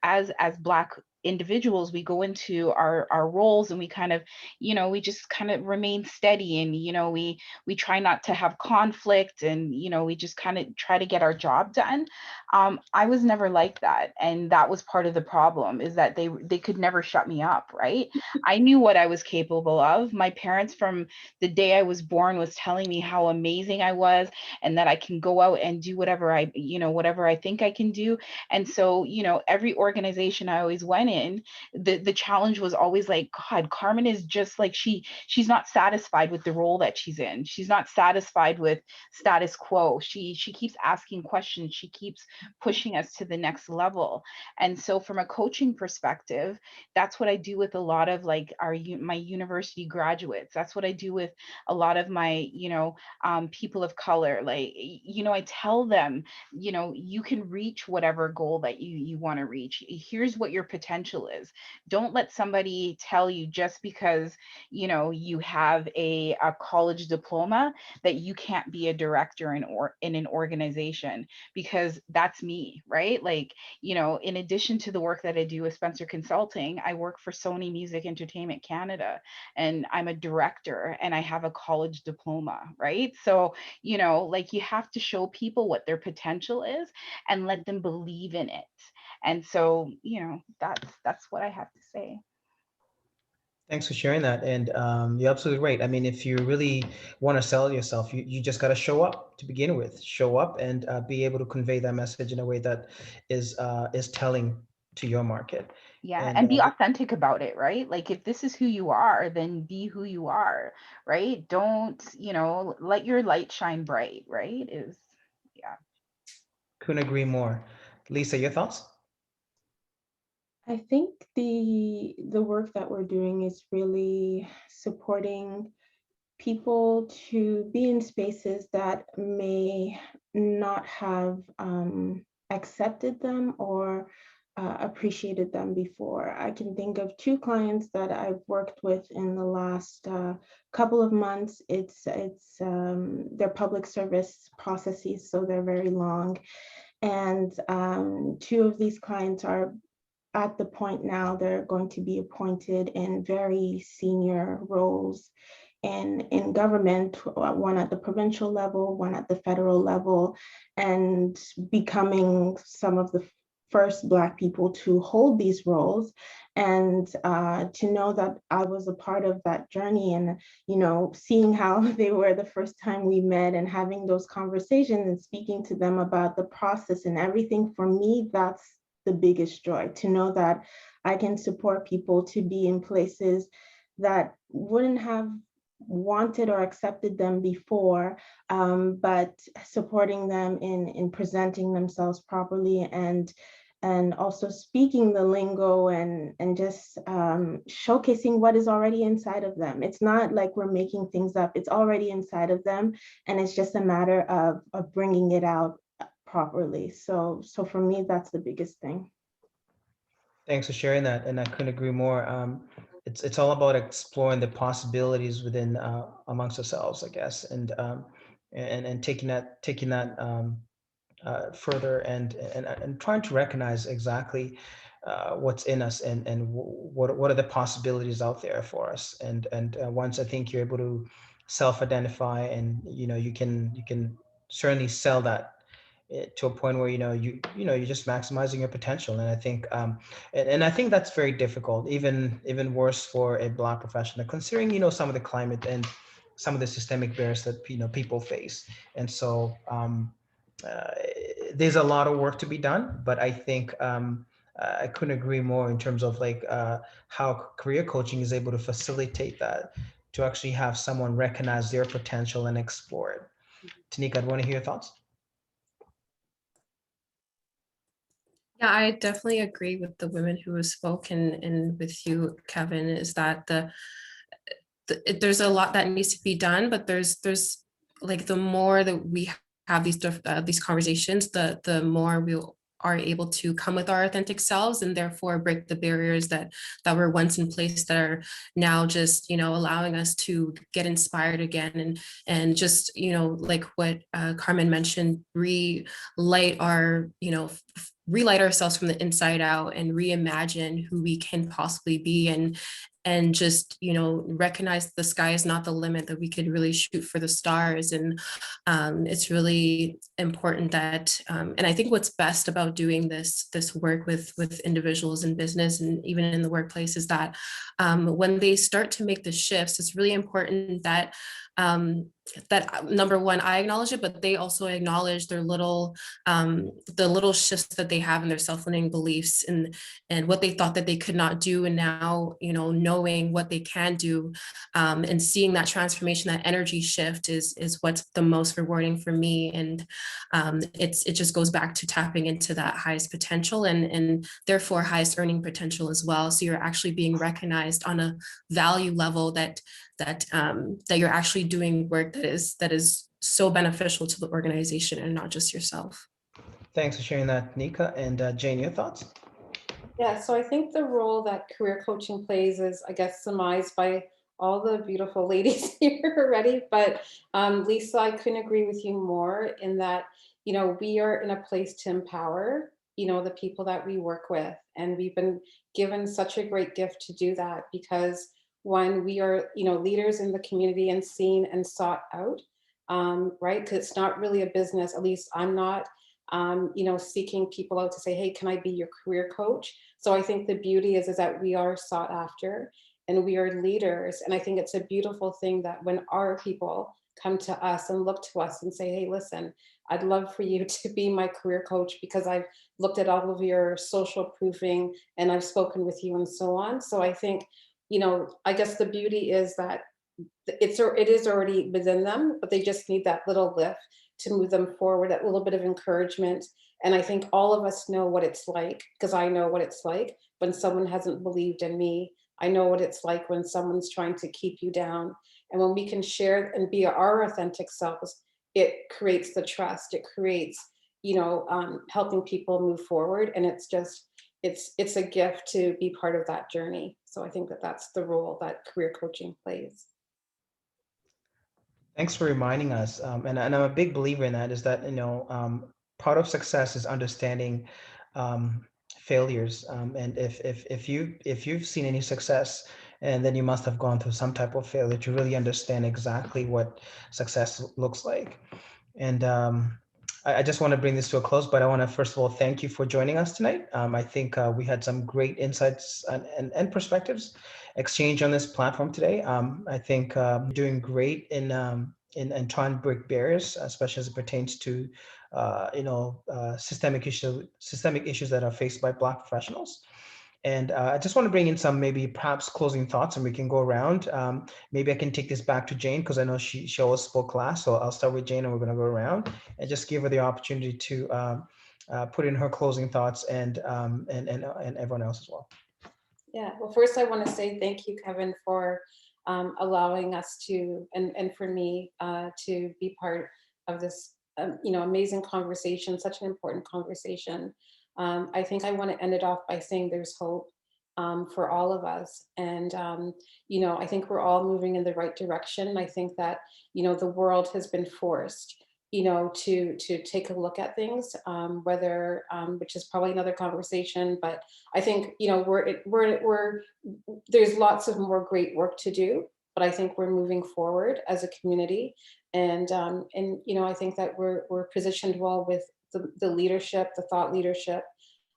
as Black individuals, we go into our roles and we kind of, we just kind of remain steady, and, we try not to have conflict, and, we just kind of try to get our job done. I was never like that. And that was part of the problem, is that they could never shut me up, right? I knew what I was capable of. My parents, from the day I was born, was telling me how amazing I was, and that I can go out and do whatever I think I can do. And so, every organization I always went in, the challenge was always like, God, Carmen is just like, she's not satisfied with the role that she's in. She's not satisfied with status quo. She keeps asking questions. She keeps pushing us to the next level. And so from a coaching perspective, that's what I do with a lot of like my university graduates. That's what I do with a lot of my, people of color. Like, I tell them, you can reach whatever goal that you want to reach. Here's what your potential is. Don't let somebody tell you, just because, you have a college diploma, that you can't be a director in an organization, because that's me, right? Like, in addition to the work that I do with Spencer Consulting, I work for Sony Music Entertainment Canada, and I'm a director, and I have a college diploma, right? So, like, you have to show people what their potential is and let them believe in it. And so, that's what I have to say. Thanks for sharing that. And you're absolutely right. I mean, if you really want to sell yourself, you just got to show up to begin with. Show up and be able to convey that message in a way that is telling to your market. Yeah, And and be authentic about it, right? Like, if this is who you are, then be who you are, right? Don't, let your light shine bright, right? Yeah. couldn't agree more. Lisa, your thoughts? I think the work that we're doing is really supporting people to be in spaces that may not have accepted them or appreciated them before. I can think of two clients that I've worked with in the last couple of months. It's their public service processes, so they're very long. And two of these clients are at the point now they're going to be appointed in very senior roles in government, one at the provincial level, one at the federal level, and becoming some of the first Black people to hold these roles. And to know that I was a part of that journey, and seeing how they were the first time we met, and having those conversations and speaking to them about the process and everything, for me, that's the biggest joy, to know that I can support people to be in places that wouldn't have wanted or accepted them before, but supporting them in presenting themselves properly and also speaking the lingo and just showcasing what is already inside of them. It's not like we're making things up, it's already inside of them, and it's just a matter of bringing it out properly. So for me, that's the biggest thing. Thanks for sharing that, and I couldn't agree more. It's all about exploring the possibilities within amongst ourselves, I guess, and taking that further and trying to recognize exactly what's in us and what are the possibilities out there for us. And once I think you're able to self-identify, and you can certainly sell that to a point where you're just maximizing your potential. And I think and I think that's very difficult, even worse for a Black professional, considering some of the climate and some of the systemic barriers that people face. And so uh, there's a lot of work to be done, but I think I couldn't agree more in terms of like how career coaching is able to facilitate that, to actually have someone recognize their potential and explore it. Tanika, I'd want to hear your thoughts. Yeah, I definitely agree with the women who have spoken, and with you, Kevin, is that there's a lot that needs to be done, but there's like, the more that we have these conversations, the more we are able to come with our authentic selves, and therefore break the barriers that were once in place, that are now just allowing us to get inspired again, and just like what Carmen mentioned, relight ourselves from the inside out, and reimagine who we can possibly be, and just recognize the sky is not the limit, that we could really shoot for the stars. And it's really important that and I think what's best about doing this work with individuals in business, and even in the workplace, is that when they start to make the shifts, it's really important that number one, I acknowledge it, but they also acknowledge the little shifts that they have in their self-limiting beliefs, and what they thought that they could not do, and now knowing what they can do, and seeing that transformation, that energy shift is what's the most rewarding for me. And it just goes back to tapping into that highest potential, and therefore highest earning potential as well. So you're actually being recognized on a value level, that you're actually doing work that is so beneficial to the organization, and not just yourself. Thanks for sharing that, Nika. And Jane, your thoughts? Yeah, so I think the role that career coaching plays is, I guess, surmised by all the beautiful ladies here already. But Lisa, I couldn't agree with you more in that, we are in a place to empower, the people that we work with. And we've been given such a great gift to do that, because when we are, leaders in the community and seen and sought out, right? Because it's not really a business, at least I'm not, seeking people out to say, hey, can I be your career coach? So I think the beauty is that we are sought after and we are leaders. And I think it's a beautiful thing that when our people come to us and look to us and say, hey, listen, I'd love for you to be my career coach because I've looked at all of your social proofing and I've spoken with you and so on. So I think, I guess the beauty is that it is already within them, but they just need that little lift to move them forward, that little bit of encouragement. And I think all of us know what it's like, because I know what it's like when someone hasn't believed in me. I know what it's like when someone's trying to keep you down. And when we can share and be our authentic selves, it creates the trust. It creates, helping people move forward. And it's just, it's a gift to be part of that journey. So I think that that's the role that career coaching plays. Thanks for reminding us. And I'm a big believer in that, is that, part of success is understanding failures. And if you've seen any success, and then you must have gone through some type of failure to really understand exactly what success looks like. And I just want to bring this to a close, but I want to first of all thank you for joining us tonight. I think we had some great insights and perspectives exchange on this platform today. I think doing great in trying to break barriers, especially as it pertains to systemic issues that are faced by Black professionals. And I just want to bring in some maybe perhaps closing thoughts, and we can go around. Maybe I can take this back to Jane, because I know she always spoke last. So I'll start with Jane, and we're going to go around and just give her the opportunity to put in her closing thoughts, and everyone else as well. Yeah, well, first I want to say thank you, Kevin, for allowing us to, and for me to be part of this, amazing conversation, such an important conversation. I think I want to end it off by saying there's hope for all of us. And, I think we're all moving in the right direction. I think that, the world has been forced, to take a look at things, whether, which is probably another conversation, but I think, there's lots of more great work to do, but I think we're moving forward as a community. And I think that we're positioned well with the leadership, the thought leadership,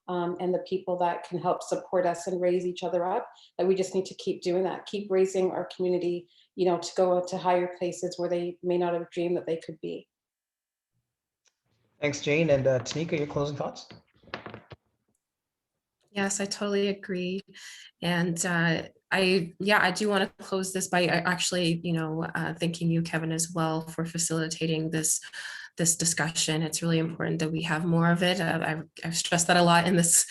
and the people that can help support us and raise each other up. That we just need to keep doing that, keep raising our community, to go to higher places where they may not have dreamed that they could be. Thanks, Jane. And Tanika, your closing thoughts? Yes, I totally agree. And I do want to close this by actually, thanking you, Kevin, as well, for facilitating this discussion. It's really important that we have more of it. I've stressed that a lot in this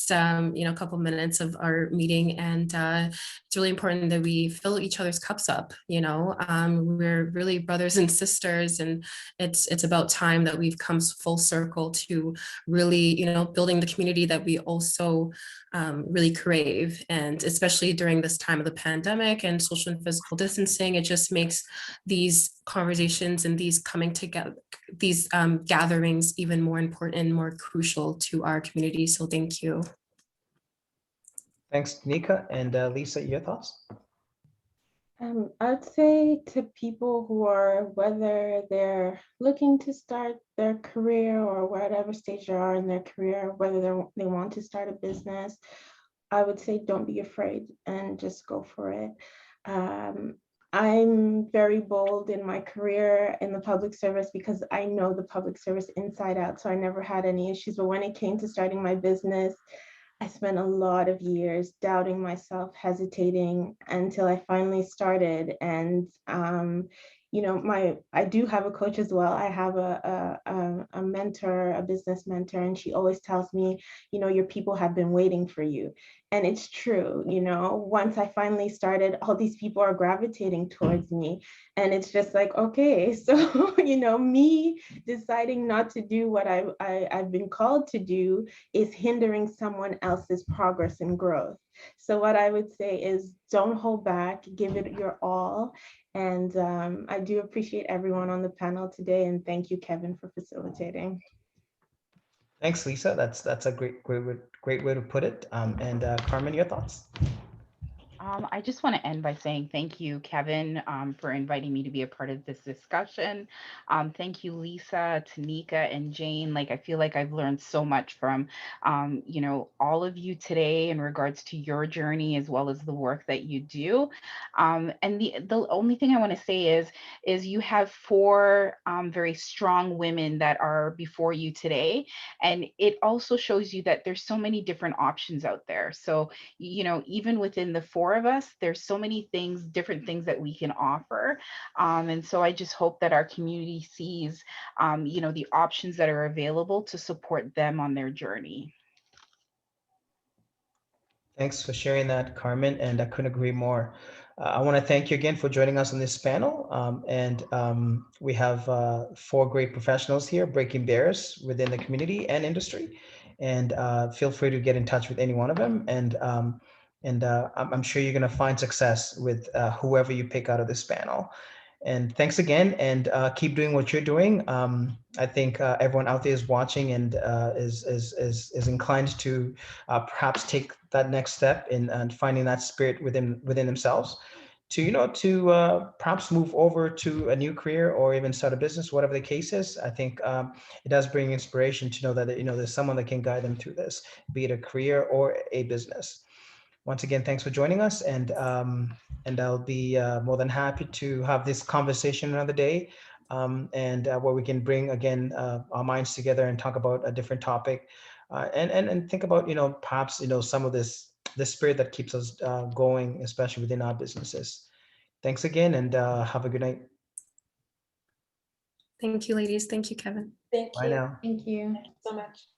couple minutes of our meeting, and it's really important that we fill each other's cups up. We're really brothers and sisters, and it's about time that we've come full circle to really, building the community that we also really crave. And especially during this time of the pandemic and social and physical distancing, it just makes these conversations and these coming together, these gatherings, even more important and more crucial to our community. So thank you. Thanks, Tanika. And Lisa, your thoughts? I'd say to people who are, whether they're looking to start their career or whatever stage they are in their career, whether they want to start a business, I would say don't be afraid and just go for it. I'm very bold in my career in the public service because I know the public service inside out, so I never had any issues. But when it came to starting my business, I spent a lot of years doubting myself, hesitating until I finally started. And I do have a coach as well. I have a mentor, a business mentor, and she always tells me, your people have been waiting for you. And it's true, once I finally started, all these people are gravitating towards me. And it's just like, okay, so, me deciding not to do what I've been called to do is hindering someone else's progress and growth. So what I would say is don't hold back, give it your all. And I do appreciate everyone on the panel today. And thank you, Kevin, for facilitating. Thanks, Lisa. That's a great way to put it. And Carmen, your thoughts? I just want to end by saying thank you, Kevin, for inviting me to be a part of this discussion. Thank you, Lisa, Tanika, and Jane. I feel like I've learned so much from, all of you today in regards to your journey as well as the work that you do. And the only thing I want to say is you have four very strong women that are before you today, and it also shows you that there's so many different options out there. So even within the four of us, there's so many different things that we can offer. And so I just hope that our community sees, the options that are available to support them on their journey. Thanks for sharing that, Carmen, and I couldn't agree more. I want to thank you again for joining us on this panel. We have four great professionals here, breaking barriers within the community and industry. And feel free to get in touch with any one of them. And I'm sure you're going to find success with whoever you pick out of this panel. And thanks again, and keep doing what you're doing. I think everyone out there is watching and is inclined to perhaps take that next step in finding that spirit within themselves to perhaps move over to a new career or even start a business, whatever the case is. I think it does bring inspiration to know that there's someone that can guide them through this, be it a career or a business. Once again, thanks for joining us, and I'll be more than happy to have this conversation another day, where we can bring again our minds together and talk about a different topic and think about, perhaps, some of the spirit that keeps us going, especially within our businesses. Thanks again, and have a good night. Thank you, ladies. Thank you, Kevin. Thank Bye you. now. Thank you. Thank you so much.